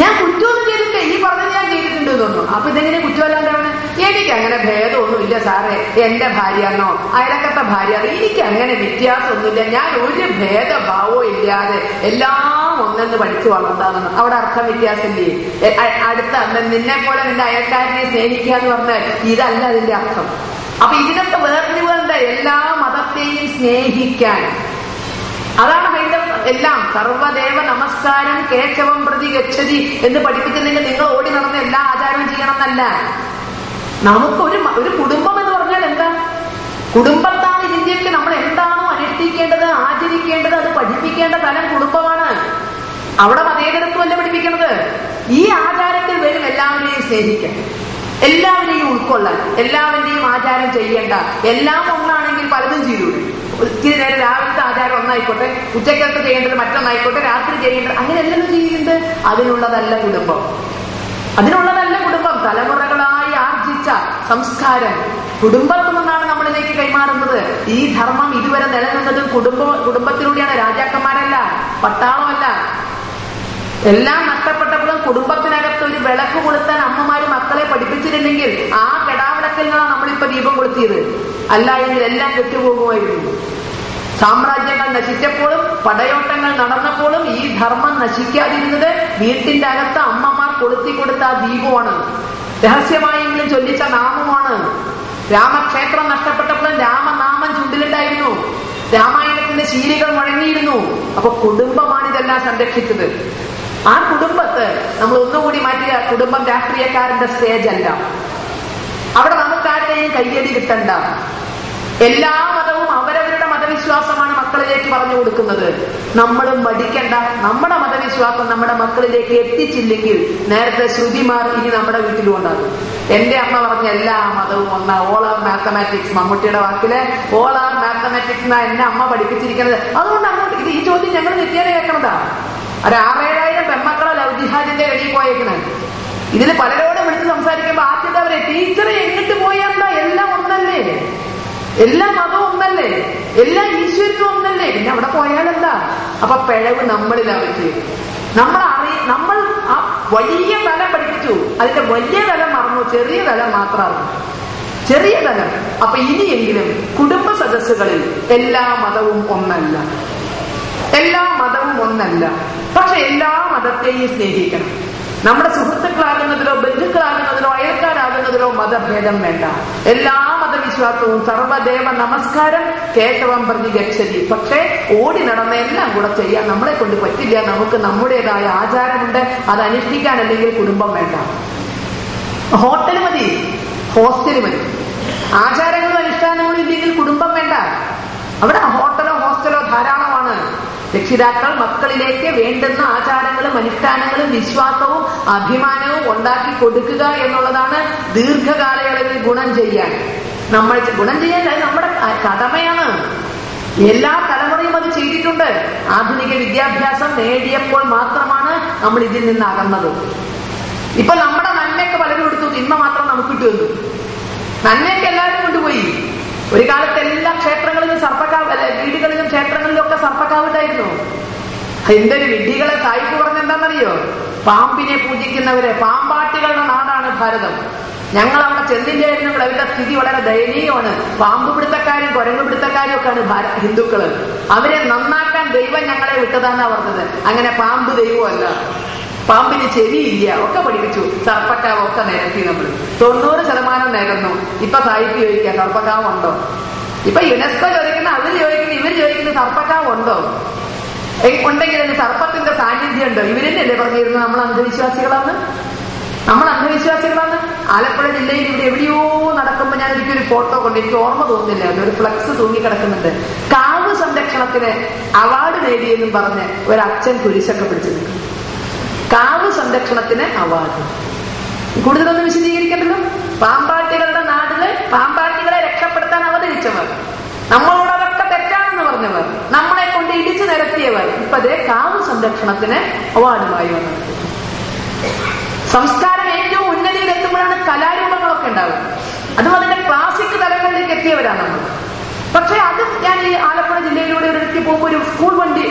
ഞാൻ കുറ്റമൊന്നും ചെയ്തിട്ടില്ല, ഈ പറഞ്ഞത് ഞാൻ ചെയ്തിട്ടുണ്ട് തോന്നുന്നു. അപ്പൊ ഇതെങ്ങനെ കുറ്റമല്ലാണ്ടാണ്? എനിക്ക് അങ്ങനെ ഭേദമൊന്നുമില്ല സാറേ, എന്റെ ഭാര്യയാണോ അയലക്കത്തെ ഭാര്യ, എനിക്ക് അങ്ങനെ വ്യത്യാസമൊന്നുമില്ല, ഞാൻ ഒരു ഭേദഭാവവും ഇല്ലാതെ എല്ലാം ഒന്നെന്ന് പഠിച്ചു വളർത്താമെന്ന്. അവിടെ അർത്ഥം വ്യത്യാസമില്ലേ? അടുത്ത നിന്നെ പോലെ നിന്റെ അയൽക്കാരനെ സ്നേഹിക്കുക എന്ന് പറഞ്ഞാൽ ഇതല്ല അതിന്റെ അർത്ഥം. അപ്പൊ ഇതിനൊക്കെ വേർതിരിവുണ്ട്. എല്ലാ മതത്തെയും സ്നേഹിക്കാൻ, അതാണ് ഹൈന്ദവ എല്ലാം. സർവദേവ നമസ്കാരം കേശവം പ്രതി ഗച്ഛതി എന്ന് പഠിപ്പിക്കുന്നെങ്കിൽ നിങ്ങൾ ഓടി നടന്ന് എല്ലാ ആചാരവും ചെയ്യണം എന്നല്ല. നമുക്കൊരു കുടുംബം എന്ന് പറഞ്ഞാൽ എന്താ? കുടുംബത്താണ് ഇന്ത്യക്ക് നമ്മൾ എന്താണോ അനുഷ്ഠിക്കേണ്ടത്, ആചരിക്കേണ്ടത്, അത് പഠിപ്പിക്കേണ്ട തലം കുടുംബമാണ്. അവിടെ മതേതരത്വമല്ല പഠിപ്പിക്കുന്നത്. ഈ ആചാരത്തിൽ വരും എല്ലാവരെയും സ്നേഹിക്കാൻ, എല്ലാവരെയും ഉൾക്കൊള്ളാൻ, എല്ലാവരുടെയും ആചാരം ചെയ്യേണ്ട, എല്ലാം ഒന്നാണെങ്കിൽ പലതും ചെയ്തൂടെ. ഇത്തിരി നേരം രാവിലത്തെ ആചാരം ഒന്നായിക്കോട്ടെ, ഉച്ചക്കലത്ത് ചെയ്യേണ്ടത് മറ്റൊന്നായിക്കോട്ടെ, രാത്രി ചെയ്യേണ്ടത് അങ്ങനെയല്ലെന്ന് ചെയ്യുന്നുണ്ട്. അതിനുള്ളതല്ല കുടുംബം, അതിനുള്ളതല്ല കുടുംബം. തലമുറകളായി ആർജിച്ച സംസ്കാരം കുടുംബത്തിൽ നിന്നാണ് നമ്മളിലേക്ക് കൈമാറുന്നത്. ഈ ധർമ്മം ഇതുവരെ നിലനിന്നതും കുടുംബത്തിലൂടെയാണ്. രാജാക്കന്മാരല്ല, പട്ടാളമല്ല. എല്ലാം നഷ്ടപ്പെട്ടപ്പോഴും കുടുംബത്തിനകത്ത് ഒരു വിളക്ക് കൊളുത്താൻ അമ്മമാര് മക്കളെ പഠിപ്പിച്ചിരുന്നെങ്കിൽ ആ കെടാവിളക്കിൽ നിന്നാണ് നമ്മളിപ്പോ ദീപം കൊളുത്തിയത്. അല്ല എങ്കിൽ എല്ലാം കെട്ടുപോകുമായിരുന്നു. സാമ്രാജ്യങ്ങൾ നശിച്ചപ്പോഴും പടയോട്ടങ്ങൾ നടന്നപ്പോഴും ഈ ധർമ്മം നശിക്കാതിരുന്നത് വീട്ടിന്റെ അകത്ത് അമ്മമാർ കൊളുത്തി കൊടുത്ത ആ ദീപമാണ്, രഹസ്യമായെങ്കിലും ചൊല്ലിച്ച നാമമാണ്. രാമക്ഷേത്രം നഷ്ടപ്പെട്ടപ്പോഴും രാമനാമം ചുണ്ടിലുണ്ടായിരുന്നു, രാമായണത്തിന്റെ ശീലികൾ മുഴങ്ങിയിരുന്നു. അപ്പൊ കുടുംബമാണ് ഇതെല്ലാം സംരക്ഷിച്ചത്. ആ കുടുംബത്ത് നമ്മൾ ഒന്നുകൂടി മാറ്റുക. കുടുംബം രാഷ്ട്രീയക്കാരന്റെ സ്റ്റേജ് അല്ല. അവിടെ നമുക്കാരുടെയും കയ്യടി കിട്ടണ്ട. എല്ലാ മതവും അവരവരുടെ മതവിശ്വാസമാണ് മക്കളിലേക്ക് പറഞ്ഞു കൊടുക്കുന്നത്. നമ്മളും മടിക്കണ്ട. നമ്മുടെ മതവിശ്വാസം നമ്മുടെ മക്കളിലേക്ക് എത്തിച്ചില്ലെങ്കിൽ നേരത്തെ ശ്രുതിമാർ ഇനി നമ്മുടെ വീട്ടിലും ഉണ്ടാകും. എന്റെ അമ്മ പറഞ്ഞ എല്ലാ മതവും ഒന്നാ, ഓൾ ആർ മാത്തമാറ്റിക്സ്. മമ്മൂട്ടിയുടെ വാക്കില് ഓൾ ആർ മാത്തമാറ്റിക്സ് എന്നാ എന്നെ അമ്മ പഠിപ്പിച്ചിരിക്കുന്നത്. അതുകൊണ്ട് അങ്ങോട്ട് ഈ ചോദ്യം ഞങ്ങൾ നിത്യേന കേൾക്കണതാ. ഒരു 6,000-7,000 പെൺമക്കളെ ലവ് ജിഹാദിന്റെ ഇടയിൽ പോയേക്കണേ. ഇതിൽ പലരോടും വിളിച്ച് സംസാരിക്കുമ്പോ ആദ്യത്തെ അവരെ ടീച്ചറെ എങ്ങിട്ട് പോയാഎന്താ, എല്ലാം ഒന്നല്ലേ, എല്ലാ മതവും ഒന്നല്ലേ, എല്ലാ ഈശ്വരനും ഒന്നല്ലേ, പിന്നെ അവിടെ പോയാലെന്താ? അപ്പൊ പിഴവ് നമ്മളിലാവട്ടെ. നമ്മൾ ആ വലിയ തലം പഠിപ്പിച്ചു, അതിന്റെ വലിയ തലം മറന്നു, ചെറിയ തലം മാത്രം അറിഞ്ഞു, ചെറിയ തലം. അപ്പൊ ഇനിയെങ്കിലും കുടുംബ സദസ്സുകളിൽ എല്ലാ മതവും ഒന്നല്ല, എല്ലാ മതവും ഒന്നല്ല, പക്ഷെ എല്ലാ മതത്തെയും സ്നേഹിക്കണം. നമ്മുടെ സുഹൃത്തുക്കളാകുന്നതിലോ ബന്ധുക്കളാകുന്നതിലോ അയൽക്കാരാകുന്നതിലോ മതഭേദം വേണ്ട. എല്ലാ മതവിശ്വാസവും സർവദേവ നമസ്കാരം കേശവം പ്രതി ഗച്ഛതി. പക്ഷേ ഓടി നടന്ന എല്ലാം കൂടെ ചെയ്യാൻ നമ്മളെ കൊണ്ട് പറ്റില്ല. നമുക്ക് നമ്മുടേതായ ആചാരമുണ്ട്, അത് അനുഷ്ഠിക്കാൻ. അല്ലെങ്കിൽ കുടുംബം വേണ്ട. ഹോട്ടൽ മതി, ഹോസ്റ്റൽ മതി. ആചാരങ്ങളും അനുഷ്ഠാനങ്ങളും ഇല്ലെങ്കിൽ കുടുംബം വേണ്ട. അവിടെ ഹോട്ടലോ ഹോസ്റ്റലോ ധാരാളമാണ്. രക്ഷിതാക്കൾ മക്കളിലേക്ക് വേണ്ടുന്ന ആചാരങ്ങളും അനുഷ്ഠാനങ്ങളും വിശ്വാസവും അഭിമാനവും ഉണ്ടാക്കി കൊടുക്കുക എന്നുള്ളതാണ് ദീർഘകാലയളവിൽ ഗുണം ചെയ്യാൻ. നമ്മൾ ഗുണം ചെയ്യാൻ നമ്മുടെ കടമയാണ്. എല്ലാ തലമുറയും അത് ചെയ്തിട്ടുണ്ട്. ആധുനിക വിദ്യാഭ്യാസം നേടിയപ്പോൾ മാത്രമാണ് നമ്മൾ ഇതിൽ നിന്ന് അകന്നത്. ഇപ്പൊ നമ്മുടെ നന്മയൊക്കെ പലരും എടുത്തു, തിന്മ മാത്രം നമുക്ക് കിട്ടുമെന്നു. നന്മയൊക്കെ എല്ലാവരും കൊണ്ടുപോയി. ഒരു കാലത്ത് എല്ലാ ക്ഷേത്രങ്ങളിലും സർപ്പക്കാവ്, വീടുകളിലും ക്ഷേത്രങ്ങളിലും ഒക്കെ സർപ്പക്കാവുണ്ടായിരുന്നു. എന്തൊരു വിഡ്ഢികളെ സായിപ്പ് പറഞ്ഞെന്താണെന്നറിയോ? പാമ്പിനെ പൂജിക്കുന്നവരെ, പാമ്പാട്ടികളുടെ നാടാണ് ഭാരതം. ഞങ്ങൾ അവിടെ ചെന്നില്ലായിരുന്നെങ്കിൽ അവരുടെ സ്ഥിതി വളരെ ദയനീയമാണ്. പാമ്പ് പിടുത്തക്കാരും കുരങ്ങ് പിടുത്തക്കാരും ഒക്കെയാണ് ഹിന്ദുക്കള്. അവരെ നന്നാക്കാൻ ദൈവം ഞങ്ങളെ വിട്ടതാന്നാ പറഞ്ഞത്. അങ്ങനെ പാമ്പ് ദൈവമല്ല, പാമ്പിന് ചെവിയില്ല, ഒക്കെ പഠിപ്പിച്ചു. സർപ്പക്കാവ് ഒക്കെ നിരത്തി നമ്മൾ 90% നിരന്നു. ഇപ്പൊ സായിപ്പ് ചോദിക്കുക സർപ്പക്കാവ് ഉണ്ടോ? ഇപ്പൊ യുനെസ്കോ ചോദിക്കുന്ന, അവര് ചോദിക്കുന്ന, ഇവര് ചോദിക്കുന്ന സർപ്പക്കാവ് ഉണ്ടോ? ഉണ്ടെങ്കിൽ അതിന് സർപ്പത്തിന്റെ സാന്നിധ്യം ഉണ്ടോ? ഇവരെന്നല്ലേ പറഞ്ഞിരുന്നത് നമ്മൾ അന്ധവിശ്വാസികളാണ്, നമ്മൾ അന്ധവിശ്വാസികളാണ്. ആലപ്പുഴ ജില്ലയിൽ ഇവിടെ എവിടെയോ നടക്കുമ്പോൾ ഞാൻ എനിക്കൊരു ഫോട്ടോ കൊണ്ട്, എനിക്ക് ഓർമ്മ തോന്നുന്നില്ല, അതൊരു ഫ്ലക്സ് തൂങ്ങിക്കിടക്കുന്നുണ്ട്. കാവ് സംരക്ഷണത്തിന് അവാർഡ് നേടിയെന്നും പറഞ്ഞ് ഒരച്ഛൻ കുരിശൊക്കെ പിടിച്ചു നിൽക്കും. കാവ് സംരക്ഷണത്തിന് അവാർഡ്. കൂടുതലൊന്നും വിശദീകരിക്കണ്ടല്ലോ. പാമ്പാട്ടികളുടെ നാട്ടില് പാമ്പാട്ടികളെ രക്ഷപ്പെടുത്താൻ അവതരിച്ചവർ, നമ്മളോട് അതൊക്കെ തെറ്റാണെന്ന് പറഞ്ഞവർ, നമ്മളെ കൊണ്ട് ഇടിച്ചു നിരത്തിയവർ, ഇപ്പൊ അതേ കാവ് സംരക്ഷണത്തിന് അവാർഡുമായി വന്നത്. സംസ്കാരം ഏറ്റവും ഉന്നതിയിൽ എത്തുമ്പോഴാണ് കലാരൂപങ്ങളൊക്കെ ഉണ്ടാവുക. അതും അതിന്റെ ക്ലാസിക് തലങ്ങളിലേക്ക് എത്തിയവരാണ് നമ്മൾ. പക്ഷെ അത് ഞാൻ ഈ ആലപ്പുഴ ജില്ലയിലൂടെ ഒരിടയ്ക്ക് പോകുമ്പോൾ ഒരു സ്കൂൾ വണ്ടി,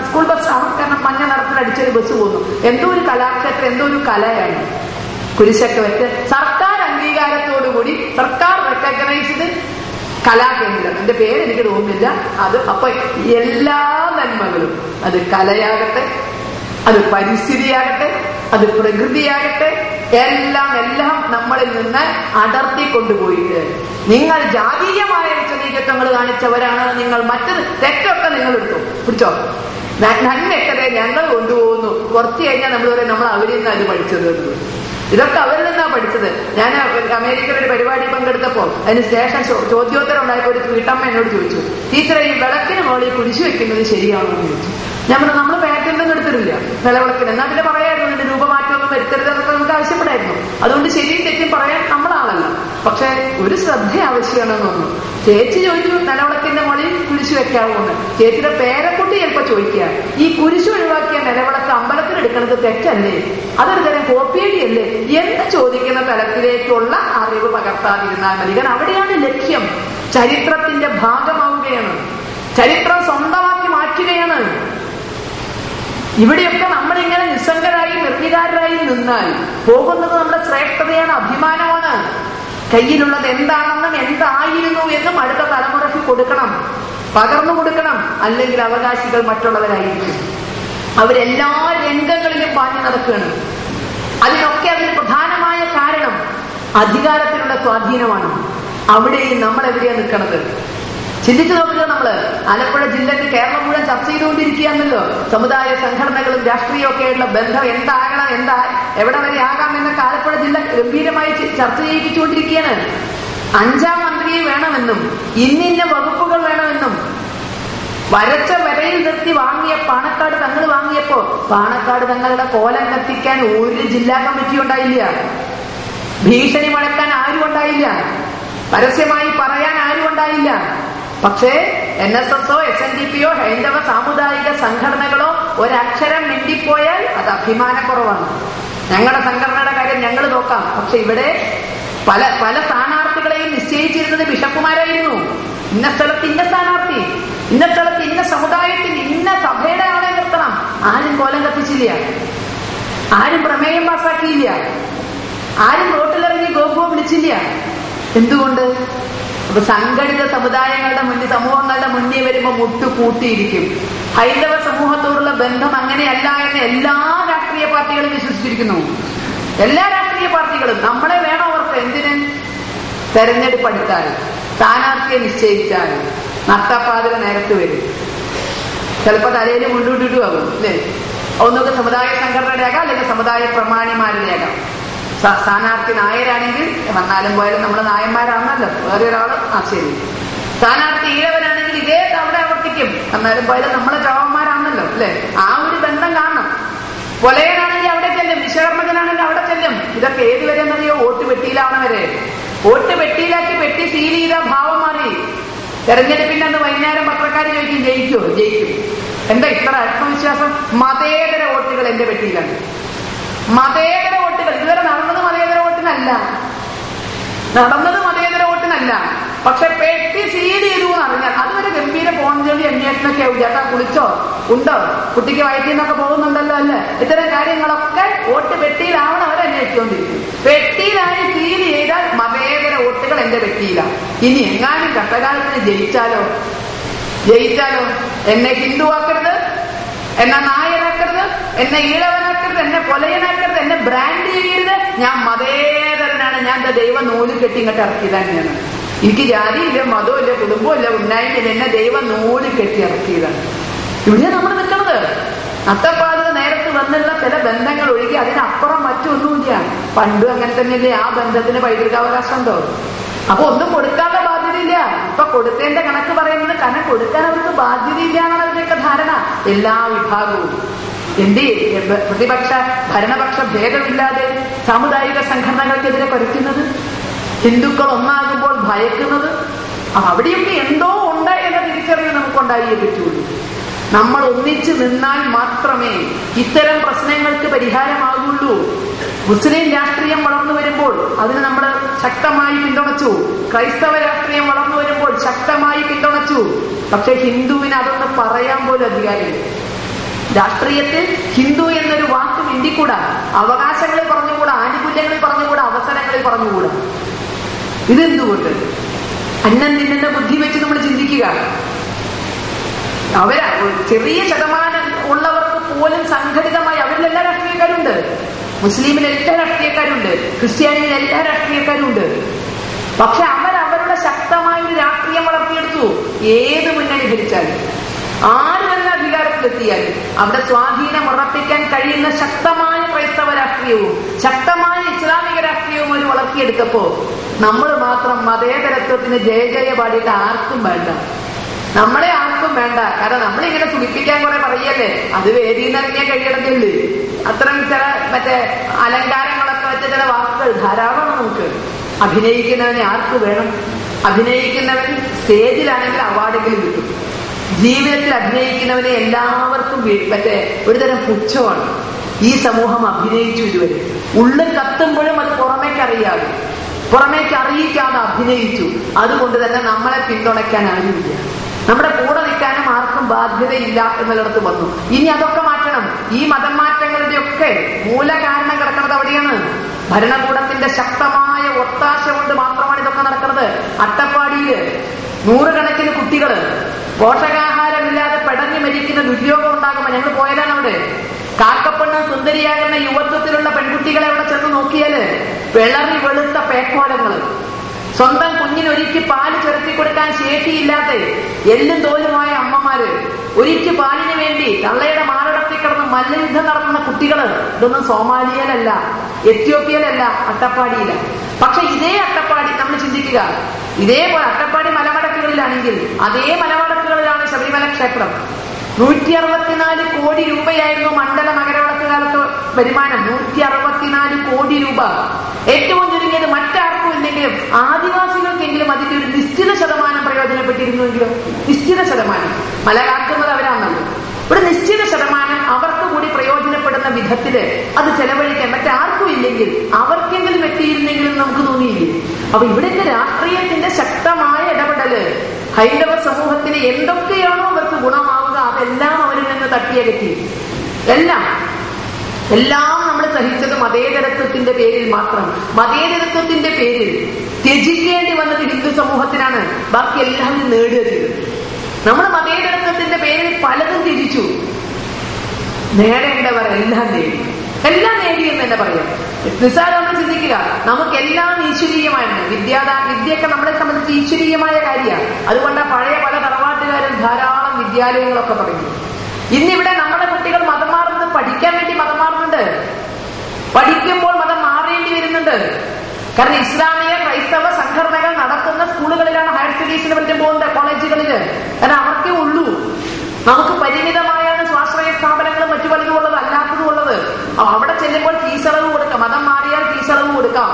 സ്കൂൾ ബസ്, കാരണം മഞ്ഞ നിറത്തിൽ അടിച്ചൊരു ബസ് പോകുന്നു. എന്തോ ഒരു കലാക്ഷേത്രം, എന്തോ ഒരു കലയാണ്. കുരിശൊക്കെ വെച്ച് സർക്കാർ അംഗീകാരത്തോടുകൂടി, സർക്കാർ റെക്കഗ്നൈസ്ഡ് കലാകേന്ദ്രം, എന്റെ പേര് എനിക്ക് തോന്നുന്നില്ല. അത് അപ്പൊ എല്ലാ നന്മകളും, അത് കലയാകട്ടെ, അത് പരിസ്ഥിതിയാകട്ടെ, അത് പ്രകൃതിയാകട്ടെ, എല്ലാം നമ്മളിൽ നിന്ന് അടർത്തി കൊണ്ടുപോയിട്ട്, നിങ്ങൾ ജാതീയമായ വിശദീകരണങ്ങൾ കാണിച്ചവരാണ്, നിങ്ങൾ മറ്റൊരു തെറ്റൊക്കെ നിങ്ങൾ എടുത്തു പിടിച്ചോ, നന്മയൊക്കെ ഞങ്ങൾ കൊണ്ടുപോകുന്നു. കുറച്ച് കഴിഞ്ഞാൽ നമ്മൾ പറയും നമ്മൾ അവരിൽ നിന്ന് അത് പഠിച്ചത്. ഇതൊക്കെ അവരിൽ നിന്നാ പഠിച്ചത്. ഞാൻ അമേരിക്കയിൽ ഒരു പരിപാടി പങ്കെടുത്തപ്പോൾ അതിന് ശേഷം ചോദ്യോത്തരം ഉണ്ടായപ്പോൾ ഒരു വീട്ടമ്മ എന്നോട് ചോദിച്ചു, ടീച്ചറെ ഈ വിളക്കിന് മുകളിൽ കുരിശു വെക്കുന്നത് ശരിയാണോ എന്ന് ചോദിച്ചു. ഞാൻ പറഞ്ഞു നമ്മൾ പാറ്റൊന്നും എടുത്തിട്ടില്ല നിലവിളക്കിന്, എന്നാ പിന്നെ പറയായിരുന്നു ഇതിന്റെ രൂപമാറ്റമൊന്നും വരുത്തരുതെന്നൊക്കെ നമുക്ക് ആവശ്യപ്പെടായിരുന്നു. അതുകൊണ്ട് ശരിയും തെറ്റും പറയാൻ നമ്മളാണല്ലോ. പക്ഷെ ഒരു ശ്രദ്ധ ആവശ്യമാണെന്ന് തോന്നുന്നു. ചേച്ചി ചോദിച്ചു നിലവിളക്കിന്റെ മുകളിൽ കുരിശു വെക്കാവുമെന്ന്. ചേച്ചിയുടെ പേരക്കുട്ടി ചിലപ്പോ ചോദിക്കുക, ഈ കുരിശു ഒഴിവാക്കിയ നിലവിളക്ക് അമ്പലത്തിൽ എടുക്കുന്നത് തെറ്റല്ലേ, അതൊരു തരം കോപ്പിയടിയല്ലേ എന്ന് ചോദിക്കുന്ന തലത്തിലേക്കുള്ള അറിവ് പകർത്താതിരുന്നാൽ മതി. കാരണം അവിടെയാണ് ലക്ഷ്യം. ചരിത്രത്തിന്റെ ഭാഗമാവുകയാണ്, ചരിത്രം സ്വന്തമാക്കി മാറ്റുകയാണ്. ഇവിടെയൊക്കെ നമ്മളിങ്ങനെ നിസ്സംഗരായി നിർവികാരരായി നിന്നാൽ പോകുന്നത് നമ്മുടെ ശ്രേഷ്ഠതയാണ്, അഭിമാനമാണ്. കയ്യിലുള്ളത് എന്താണെന്നും എന്തായിരുന്നു എന്നും അടുത്ത തലമുറയ്ക്ക് കൊടുക്കണം, പകർന്നു കൊടുക്കണം. അല്ലെങ്കിൽ അവകാശികൾ മറ്റുള്ളവരായിരിക്കും. അവരെല്ലാ രംഗങ്ങളിലും പാഞ്ഞു നടക്കുകയാണ്. അതിനൊക്കെ അതിന് പ്രധാനമായ കാരണം അധികാരത്തിലുള്ള സ്വാധീനമാണ്. അവിടെയും നമ്മൾ എവിടെയാണ് നിൽക്കുന്നത്? ചിന്തിച്ചു നോക്കുക. നമ്മള് ആലപ്പുഴ ജില്ലയ്ക്ക് കേരളം മുഴുവൻ ചർച്ച ചെയ്തുകൊണ്ടിരിക്കുകയാണല്ലോ. സമുദായ സംഘടനകളും രാഷ്ട്രീയമൊക്കെയുള്ള ബന്ധം എന്താകണം, എവിടെ വരെ ആകാം എന്നൊക്കെ ആലപ്പുഴ ജില്ല ഗംഭീരമായി ചർച്ച ചെയ്യിപ്പിച്ചുകൊണ്ടിരിക്കുകയാണ്. 5ാം മന്ത്രിയെ വേണമെന്നും ഇന്നിന്ന വകുപ്പുകൾ വേണമെന്നും വരച്ച വരയിൽ നിർത്തി വാങ്ങിയ പാണക്കാട് തങ്ങൾ വാങ്ങിയപ്പോ പാണക്കാട് തങ്ങളുടെ കോലം കത്തിക്കാൻ ഒരു ജില്ലാ കമ്മിറ്റി ഉണ്ടായില്ല, ഭീഷണി മുഴക്കാൻ ആരും ഉണ്ടായില്ല, പരസ്യമായി പറയാൻ ആരും ഉണ്ടായില്ല. പക്ഷേ NSSO, SNDPയോ ഹൈന്ദവ സാമുദായിക സംഘടനകളോ ഒരക്ഷരം മിണ്ടിപ്പോയാൽ അത് അഭിമാനക്കുറവാണ്. ഞങ്ങളുടെ സംഘടനയുടെ കാര്യം ഞങ്ങൾ നോക്കാം. പക്ഷെ ഇവിടെ പല പല സ്ഥാനാർത്ഥികളെയും നിശ്ചയിച്ചിരുന്നത് ബിഷപ്പുമാരായിരുന്നു. ഇന്ന സ്ഥലത്ത് ഇന്ന സ്ഥാനാർത്ഥി, ഇന്ന സ്ഥലത്ത് ഇന്ന സമുദായത്തിൽ ഇന്ന സഭയുടെ ആളെ നിർത്തണം. ആരും കോലം കത്തിച്ചില്ല, ആരും പ്രമേയം പാസാക്കിയില്ല, ആരും റോട്ടിലിറങ്ങി ഗോപുവോ വിളിച്ചില്ല. എന്തുകൊണ്ട്? അപ്പൊ സംഘടിത സമുദായങ്ങളുടെ മുന്നിൽ, സമൂഹങ്ങളുടെ മുന്നിൽ വരുമ്പോൾ മുട്ടുകൂട്ടിയിരിക്കും. ഹൈന്ദവ സമൂഹത്തോടുള്ള ബന്ധം അങ്ങനെയല്ല എന്ന് എല്ലാ രാഷ്ട്രീയ പാർട്ടികളും വിശ്വസിച്ചിരിക്കുന്നു. എല്ലാ രാഷ്ട്രീയ പാർട്ടികളും നമ്മളെ വേണം അവർക്ക്. എന്തിന്? തെരഞ്ഞെടുപ്പ് അടുത്താൽ, സ്ഥാനാർത്ഥിയെ നിശ്ചയിച്ചാൽ നട്ടപ്പാതിര നേരത്ത് വരും. ചിലപ്പോ തലയിൽ മുണ്ടൂട്ടിട്ടും ആകും അല്ലേ? ഒന്നൊക്കെ സമുദായ സംഘടനയുടെ ആകാം, അല്ലെങ്കിൽ സമുദായ പ്രമാണിമാരുടെ ആകാം. സ്ഥാനാർത്ഥി നായരാണെങ്കിൽ വന്നാലും പോയാലും നമ്മള് നായന്മാരാണല്ലോ, വേറെ ഒരാള് ശരി. സ്ഥാനാർത്ഥി ഈഴവനാണെങ്കിൽ ഇതേ അവിടെ ആവർത്തിക്കും, എന്നാലും പോയാലും നമ്മളെ ചവന്മാരാണല്ലോ അല്ലെ? ആ ഒരു ബന്ധം കാണണം. കൊലയനാണെങ്കിൽ അവിടെ ചെല്ലും, വിശ്വകർമ്മകനാണെങ്കിൽ അവിടെ ചെല്ലും. ഇതൊക്കെ ഏതുവരെ എന്നറിയോ? വോട്ട് പെട്ടിയിലാവണവരെ. വോട്ട് പെട്ടിയിലാക്കി പെട്ടി സീൽ ചെയ്ത ഭാവം മാറി. തെരഞ്ഞെടുപ്പിന്റെ അന്ന് വൈകുന്നേരം പത്രക്കാർ ചോദിക്കും ജയിക്കുമോ? ജയിക്കും. എന്താ ഇത്ര ആത്മവിശ്വാസം? മതേതര വോട്ടുകൾ എന്റെ പെട്ടിയിലാണ്. മതേതര വോട്ടുകൾ. ഇതുവരെ നടന്നത് മതേതര വോട്ടിനല്ല, നടന്നത് മതേതര വോട്ടിനല്ല. പക്ഷെ പെട്ടി സീൽ ചെയ്തു എന്ന് അറിഞ്ഞാൽ അതുവരെ ഗംഭീര ഫോൺ ജോലി അന്വേഷണമൊക്കെ ആവും. ചേട്ടാ കുളിച്ചോ, ഉണ്ടോ, കുട്ടിക്ക് വയറ്റിൽ നിന്നൊക്കെ പോകുന്നുണ്ടല്ലോ അല്ലേ, ഇത്തരം കാര്യങ്ങളൊക്കെ വോട്ട് പെട്ടിയിലാവണം അവർ അന്വേഷിച്ചുകൊണ്ടിരിക്കും. പെട്ടിയിലായി സീൽ ചെയ്താൽ മതേതര വോട്ടുകൾ എന്റെ പെട്ടിയിലാണ്. ഇനി എങ്ങാനും കഷ്ടകാലത്തിന് ജയിച്ചാലോ എന്നെ ഹിന്ദുവാക്കരുത്, എന്നെ നായരാക്കരുത്, എന്നെ ഈഴവനാക്കരുത്, എന്നെ കൊലയനാക്കരുത്, എന്നെ ബ്രാൻഡ് ചെയ്യരുത്, ഞാൻ മതേതരനാണ്, ഞാൻ എന്റെ ദൈവം നൂല് കെട്ടി ഇങ്ങോട്ട് ഇറക്കിയതാണ്. ഞാൻ എനിക്ക് ജാതിയില്ല, മതമില്ല, കുടുംബമില്ല, ഉണ്ടായിട്ടില്ല, എന്നെ ദൈവം നൂല് കെട്ടി ഇറക്കിയതാണ്. ഇവിടെയാണ് നമ്മൾ നിൽക്കുന്നത്. നട്ടപ്പാട് നേരത്ത് വന്നുള്ള ചില ബന്ധങ്ങൾ ഒഴുകി അതിനപ്പുറം മറ്റൊന്നുമില്ല. പണ്ടും അങ്ങനെ തന്നെയല്ലേ, ആ ബന്ധത്തിന് പൈതൃകാവകാശം ഉണ്ടോ? അപ്പൊ ഒന്നും കൊടുക്കാനുള്ള ബാധ്യതയില്ല. ഇപ്പൊ കൊടുക്കേണ്ട കണക്ക് പറയുന്നത് കാരണം കൊടുക്കാൻ അവർക്ക് ബാധ്യതയില്ല എന്നാണ് അവരുടെയൊക്കെ ധാരണ. എല്ലാ വിഭാഗവും പ്രതിപക്ഷ ഭരണപക്ഷ ഭേദമില്ലാതെ സാമുദായിക സംഘടനകൾക്കെതിരെ പരത്തുന്നത്, ഹിന്ദുക്കൾ ഒന്നാകുമ്പോൾ ഭയക്കുന്നത്, അവിടെയൊക്കെ എന്തോ ഉണ്ട് എന്ന തിരിച്ചറിവ് നമുക്കുണ്ടായേ പറ്റുള്ളൂ. നമ്മൾ ഒന്നിച്ചു നിന്നാൽ മാത്രമേ ഇത്തരം പ്രശ്നങ്ങൾക്ക് പരിഹാരമാകുള്ളൂ. മുസ്ലിം രാഷ്ട്രീയം വളർന്നു വരുമ്പോൾ അതിന് നമ്മൾ ശക്തമായി പിന്തുണച്ചു. ക്രൈസ്തവ രാഷ്ട്രീയം വളർന്നു വരുമ്പോൾ ശക്തമായി പിന്തുണച്ചു. പക്ഷെ ഹിന്ദുവിന് അതൊന്ന് പറയാൻ പോലും അധികാരമില്ല. രാഷ്ട്രീയത്തിൽ ഹിന്ദു എന്നൊരു വാക്ക് മിണ്ടിക്കൂടാ, അവകാശങ്ങളിൽ പറഞ്ഞുകൂടാ, ആനുകൂല്യങ്ങളിൽ പറഞ്ഞുകൂടാ, അവസരങ്ങളിൽ പറഞ്ഞുകൂടാ. ഇതെന്തുകൊണ്ട്? അന്നം തിന്നുന്ന ബുദ്ധി വെച്ച് നമ്മൾ ചിന്തിക്കുക. ചെറിയ ശതമാനം ഉള്ളവർക്ക് പോലും സംഘടിതമായി അവരിൽ എല്ലാ രാഷ്ട്രീയക്കാരുണ്ട്. മുസ്ലിമിൽ എല്ലാ രാഷ്ട്രീയക്കാരുണ്ട്, ക്രിസ്ത്യാനിയിൽ എല്ലാ രാഷ്ട്രീയക്കാരുണ്ട്. പക്ഷെ അവരവരുടെ ശക്തമായ ഒരു രാഷ്ട്രീയം വളർത്തിയെടുത്തു. ഏത് മുന്നണി ഭരിച്ചാലും, ആര് തന്നെ അധികാരത്തിലെത്തിയാലും അവിടെ സ്വാധീനം ഉറപ്പിക്കാൻ കഴിയുന്ന ശക്തമായ ക്രൈസ്തവ രാഷ്ട്രീയവും ശക്തമായ ഇസ്ലാമിക രാഷ്ട്രീയവും അവർ വളർത്തിയെടുത്തപ്പോ നമ്മൾ മാത്രം മതേതരത്വത്തിന് ജയ പാടിയിട്ട് ആർക്കും വേണ്ട, നമ്മളെ ആർക്കും വേണ്ട. കാരണം നമ്മളിങ്ങനെ സുഖിപ്പിക്കാൻ കുറെ പറയല്ലേ, അത് വേദിയിൽ നിന്ന് ഇറങ്ങിയാൽ കഴിയണതേ ഉള്ളൂ. അത്തരം ചില മറ്റേ അലങ്കാരങ്ങളൊക്കെ വെച്ച ചില വാക്കുകൾ ധാരാളമാണ് നമുക്ക്. അഭിനയിക്കുന്നവനെ ആർക്ക് വേണം? അഭിനയിക്കുന്നവൻ സ്റ്റേജിലാണെങ്കിൽ അവാർഡെങ്കിലും കിട്ടും. ജീവിതത്തിൽ അഭിനയിക്കുന്നവനെ എല്ലാവർക്കും മറ്റേ ഒരുതരം പുച്ഛമാണ്. ഈ സമൂഹം അഭിനയിച്ചു ഇതുവരെ. ഉള്ളിൽ കത്തുമ്പോഴും അത് പുറമേക്ക് അറിയാതെ, പുറമേക്ക് അറിയിക്കാതെ അഭിനയിച്ചു. അതുകൊണ്ട് തന്നെ നമ്മളെ പിന്തുണയ്ക്കാൻ ആരുമില്ല, നമ്മുടെ കൂടെ നിൽക്കാനും ആർക്കും ബാധ്യതയില്ല എന്നുള്ളിടത്ത് വന്നു. ഇനി അതൊക്കെ മാറ്റണം. ഈ മതം മാറ്റങ്ങളുടെ ഒക്കെ മൂല കാരണം കിടക്കുന്നത് അവിടെയാണ്. ഭരണകൂടത്തിന്റെ ശക്തമായ ഒത്താശ കൊണ്ട് മാത്രമാണ് ഇതൊക്കെ നടക്കുന്നത്. അട്ടപ്പാടിയില് 100 കണക്കിന് കുട്ടികൾ പോഷകാഹാരമില്ലാതെ പെടഞ്ഞു മരിക്കുന്ന ദുര്യോഗം ഉണ്ടാകുമ്പോൾ ഞങ്ങൾ പോയാലാണ് അവിടെ. കാക്കപ്പെണ്ണ സുന്ദരിയാകുന്ന യുവത്വത്തിലുള്ള പെൺകുട്ടികളെ അവിടെ ചെന്ന് നോക്കിയാല് വിളറി വെളുത്ത പേക്കോലങ്ങൾ, സ്വന്തം കുഞ്ഞിനൊരിക്ക് പാല് ചുരത്തി കൊടുക്കാൻ ശേഷിയില്ലാതെ എല്ലും തോലുമായ അമ്മമാര്, ഒരിക്ക് പാലിന് വേണ്ടി തള്ളയുടെ മാറിടത്തിൽ കിടന്ന് മല്ലയുദ്ധം നടത്തുന്ന കുട്ടികള്. ഇതൊന്നും സോമാലിയയിലല്ല, എത്യോപ്യയിലല്ല, അട്ടപ്പാടിയിലാണ്. പക്ഷെ ഇതേ അട്ടപ്പാടി നമ്മൾ ചിന്തിക്കുക, ഇതേപോലെ അട്ടപ്പാടി മലമടക്കുകളിലാണെങ്കിൽ അതേ മലമടക്കുകളിലാണ് ശബരിമല ക്ഷേത്രം. 164 കോടി രൂപയായിരുന്നു മണ്ഡല മകരവിളക്ക് കാലത്ത് വരുമാനം. 164 കോടി രൂപ. ഏറ്റവും ചുരുങ്ങിയത് മറ്റാർക്കും ഇല്ലെങ്കിലും ആദിവാസികൾക്കെങ്കിലും അതിന്റെ ഒരു നിശ്ചിത ശതമാനം പ്രയോജനപ്പെട്ടിരുന്നുവെങ്കിലും, നിശ്ചിത ശതമാനം, മല കാക്കുന്നത് അവരാണല്ലോ, ഒരു നിശ്ചിത ശതമാനം അവർക്ക് കൂടി പ്രയോജനപ്പെടുന്ന വിധത്തില് അത് ചെലവഴിക്കാൻ മറ്റാർക്കും ഇല്ലെങ്കിൽ അവർക്കെങ്കിലും എത്തിയിരുന്നെങ്കിലും നമുക്ക് തോന്നിയില്ലേ? അപ്പൊ ഇവിടുത്തെ രാഷ്ട്രീയത്തിന്റെ ശക്തമായ ഇടപെടല് ഹൈന്ദവ സമൂഹത്തിന് എന്തൊക്കെയാണോ അവർക്ക് ഗുണമാവുക അതെല്ലാം അവരിൽ നിന്ന് തട്ടിയകറ്റി. എല്ലാം നമ്മൾ സഹിച്ചത് മതേതരത്വത്തിന്റെ പേരിൽ മാത്രം. മതേതരത്വത്തിന്റെ പേരിൽ ത്യജിക്കേണ്ടി വന്നത് ഹിന്ദു സമൂഹത്തിനാണ്. ബാക്കി എല്ലാവരും നേടിയത്. നമ്മൾ മതേതരത്വത്തിന്റെ പേരിൽ പലതും ത്യജിച്ചു. നേടേണ്ടവർ എല്ലാം നേടി എന്ന് തന്നെ പറയാം. നിസ്സാരം നമ്മൾ ചിന്തിക്കുക, നമുക്കെല്ലാം ഈശ്വരീയമായിരുന്നു. വിദ്യയൊക്കെ നമ്മളെ സംബന്ധിച്ച് ഈശ്വരീയമായ കാര്യമാണ്. അതുകൊണ്ട് പഴയ പല തറവാട്ടുകാരും ധാരാളം വിദ്യാലയങ്ങളൊക്കെ തുടങ്ങി. ഇന്നിവിടെ നമ്മുടെ കുട്ടികൾ മതം മാറുന്നത് പഠിക്കാൻ വേണ്ടി മതം മാറുന്നുണ്ട്. പഠിക്കുമ്പോൾ മതം മാറേണ്ടി വരുന്നുണ്ട്. കാരണം ഇസ്ലാമിക ക്രൈസ്തവ സംഘടനകൾ നടത്തുന്ന സ്കൂളുകളിലാണ് ഹയർ സ്റ്റഡീസിന് പറ്റും പോകുന്നത്, കോളേജുകളില്. കാരണം അവർക്കേ ഉള്ളൂ. നമുക്ക് പരിമിതമായാണ് സ്വാശ്രയ സ്ഥാപനങ്ങളും മറ്റു പലതും ഉള്ളത്, അല്ലാത്തതും ഉള്ളത്. അവിടെ ചെല്ലുമ്പോൾ ഫീസളവ് കൊടുക്കാം. മതം മാറിയാൽ ഫീസളവ് കൊടുക്കാം,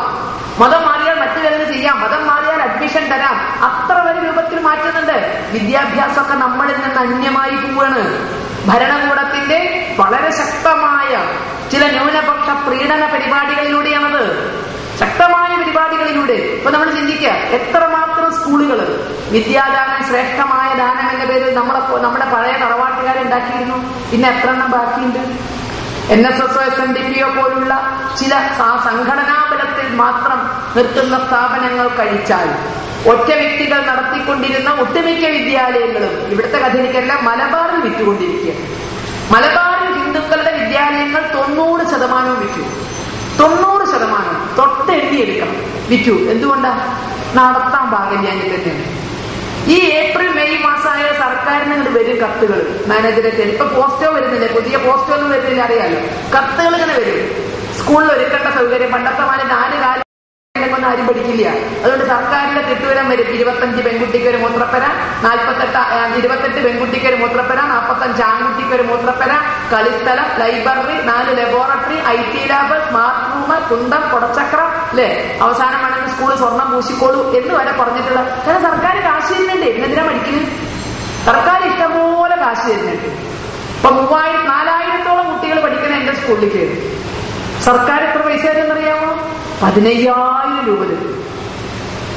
മതം മാറിയാൽ മറ്റു ചിലത് ചെയ്യാം, മതം മാറിയാൽ അഡ്മിഷൻ തരാം. അത്ര വലിയ രൂപത്തിൽ മാറ്റുന്നുണ്ട്. വിദ്യാഭ്യാസമൊക്കെ നമ്മളിൽ നിന്ന് അന്യമായി പോവുകയാണ്. ഭരണകൂടത്തിന്റെ വളരെ ശക്തമായ ചില ന്യൂനപക്ഷ പ്രീണന പരിപാടികളിലൂടെയാണത്. ശക്തമായ പരിപാടികളിലൂടെ. ഇപ്പൊ നമ്മൾ ചിന്തിക്കുക, എത്രമാത്രം എത്രത്തോളം സ്കൂളുകൾ വിദ്യാദാനം ശ്രേഷ്ഠമായ ദാനം എന്ന പേരിൽ നമ്മുടെ പഴയ തറവാട്ടുകാരുണ്ടാക്കിയിരുന്നു. പിന്നെ എത്ര എണ്ണം ബാക്കിയുണ്ട്? NSSO SNDPO പോലുള്ള ചില സംഘടനാബലത്തിൽ മാത്രം നിർത്തുന്ന സ്ഥാപനങ്ങൾ കഴിച്ചാൽ ഒറ്റ വ്യക്തികൾ നടത്തിക്കൊണ്ടിരുന്ന ഒട്ടുമിക്ക വിദ്യാലയങ്ങളും, ഇവിടുത്തെ കഥ എനിക്കല്ല, മലബാറിൽ വിറ്റുകൊണ്ടിരിക്കുക. മലബാറിൽ ഹിന്ദുക്കളുടെ വിദ്യാലയങ്ങൾ 90% വിറ്റു. 90% തൊട്ടെഴുതിയെടുക്കണം വിറ്റു. എന്തുകൊണ്ടാ? നടത്താൻ പാകില്ലാഞ്ഞിട്ട് തന്നെയാണ്. ഈ ഏപ്രിൽ മെയ് മാസമായ സർക്കാരിന് ഇങ്ങോട്ട് വരും കത്തുകൾ, മാനേജറേറ്റ്. ഇപ്പൊ പോസ്റ്റോ വരുന്നില്ല, പുതിയ പോസ്റ്റോ ഒന്നും വരുന്നില്ല, അറിയാലോ. കത്തുകൾ ഇങ്ങനെ വരും. സ്കൂളിൽ ഒരുക്കേണ്ട സൗകര്യം പണ്ടത്തെ മാറി 4 കാലം ഒന്നും ആരും പഠിക്കില്ല. അതുകൊണ്ട് സർക്കാരിന്റെ തിട്ടുവരം വരും. 25 പെൺകുട്ടിക്ക് ഒരു മൂത്രപ്പര, 28 പെൺകുട്ടിക്ക് ഒരു മൂത്രപ്പര, 45 ആൺകുട്ടിക്ക് ഒരു മൂത്രപ്പര, കളിസ്ഥലം, library, 4 laboratory, IT lab, smart room, കുന്തം, കൊടച്ചക്രം, അല്ലെ, അവസാനം വേണമെങ്കിൽ സ്കൂള് സ്വർണം പൂശിക്കോളൂ എന്ന് വരെ പറഞ്ഞിട്ടുള്ള. കാരണം സർക്കാർ കാശ് തരുന്നുണ്ട്. എന്തിനാ പഠിക്കുന്നത്? സർക്കാർ ഇഷ്ടംപോലെ കാശ് തരുന്നുണ്ട്. ഇപ്പൊ 4000-4000-ഓളം കുട്ടികൾ പഠിക്കുന്ന എന്റെ സ്കൂളിലേക്ക് വരും. സർക്കാർ എത്ര പൈസ തരുമെന്നറിയാമോ? 15,000 രൂപ തരും.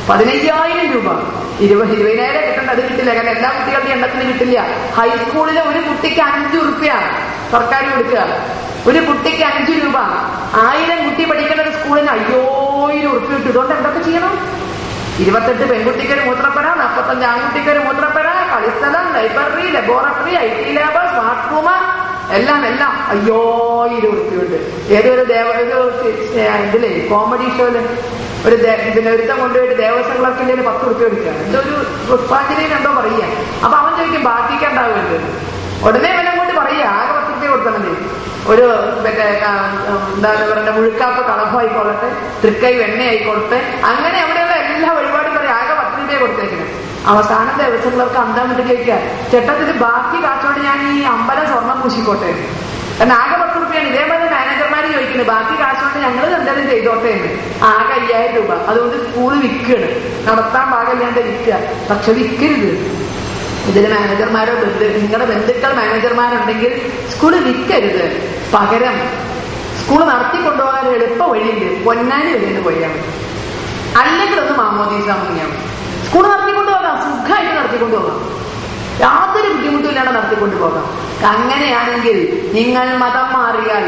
15,000 രൂപ. 20,000 കിട്ടേണ്ട, അത് കിട്ടില്ല. കാരണം എല്ലാ കുട്ടികളുടെ എണ്ണത്തിന് കിട്ടില്ല. ഹൈസ്കൂളിലെ ഒരു കുട്ടിക്ക് 5 രൂപയാണ് സർക്കാർ കൊടുക്കുക. ഒരു കുട്ടിക്ക് 5 രൂപ. 1000 കുട്ടി പഠിക്കേണ്ട ഒരു സ്കൂളിന് 5000 രൂപ കിട്ടും. ഇതുകൊണ്ട് എന്തൊക്കെ ചെയ്യണം? 28 പെൺകുട്ടിക്ക് ഒരു മൂത്രപ്പര, 45 ആൺകുട്ടിക്ക് ഒരു മൂത്രപ്പര, കളിസ്ഥലം, library, laboratory, IT lab, smart room, എല്ലാം 5000 രൂപയുണ്ട്. ഏതൊരു ഇതിലേ കോമഡി ഷോയില് ഒരു പിന്നെ ഒരുത്തം കൊണ്ടുപോയിട്ട് ദേവസ്വം ക്ലർക്കിന്റെ 10 രൂപ എടുക്കുകയാണ്. എന്തൊരു പുഷ്പാഞ്ജലിയിൽ എന്തോ പറയുക. അപ്പൊ അവൻ ചോദിക്കും ബാക്കിക്ക് ഉണ്ടാവുമല്ലോ. ഉടനെ വില കൊണ്ട് പറയുക ആകെ 10 രൂപ കൊടുത്താൽ മതി. ഒരു മറ്റേ എന്താണ് പറയുക, മുഴുക്കാപ്പ് കളഭം ആയിക്കോളട്ടെ, തൃക്കൈ വെണ്ണ ആയിക്കോട്ടെ, അങ്ങനെ അവിടെയുള്ള എല്ലാ വഴിപാടും പറയും ആകെ 10 രൂപയെ കൊടുത്തേക്കുന്നത്. അവസാനം ദേവസ്വം ക്ലർക്ക് അന്താൻ വേണ്ടി ചോദിക്കുക, ചേട്ടത്തിന് ബാക്കി കാശോട് ഞാൻ ഈ അമ്പലം സ്വർണം പൂശിക്കോട്ടെ. കാരണം ആകെ 10 രൂപയാണ്. ഇതേപോലെ മാനേജർമാർ ചോദിക്കുന്നത് ബാക്കി കാശോണ്ട് ഞങ്ങൾ എന്തെങ്കിലും ചെയ്തോട്ടെ എന്ന്. ആകെ 5000 രൂപ. അതുകൊണ്ട് സ്കൂള് വിൽക്കുകയാണ്. നടത്താൻ പാകില്ലാണ്ട് വിൽക്കുക. പക്ഷെ വിൽക്കരുത്. ഇതിന് മാനേജർമാരോ നിങ്ങളുടെ ബന്ധുക്കൾ മാനേജർമാരുണ്ടെങ്കിൽ സ്കൂള് വിൽക്കരുത്. പകരം സ്കൂള് നടത്തിക്കൊണ്ടുപോകാൻ എളുപ്പ വഴിയുണ്ട്. പൊന്നാനി വഴിയെന്ന് പോയാൽ മതി. അല്ലെങ്കിൽ ഒന്ന് മാമോദീസ മുങ്ങിയാൽ മതി. സ്കൂള് നടത്തിക്കൊണ്ടുപോകാം, സുഖമായിട്ട് നടത്തിക്കൊണ്ടുപോകാം, യാതൊരു ബുദ്ധിമുട്ടുമില്ലാതെ നടത്തിക്കൊണ്ടുപോകാം. അങ്ങനെയാണെങ്കിൽ നിങ്ങൾ മതം മാറിയാൽ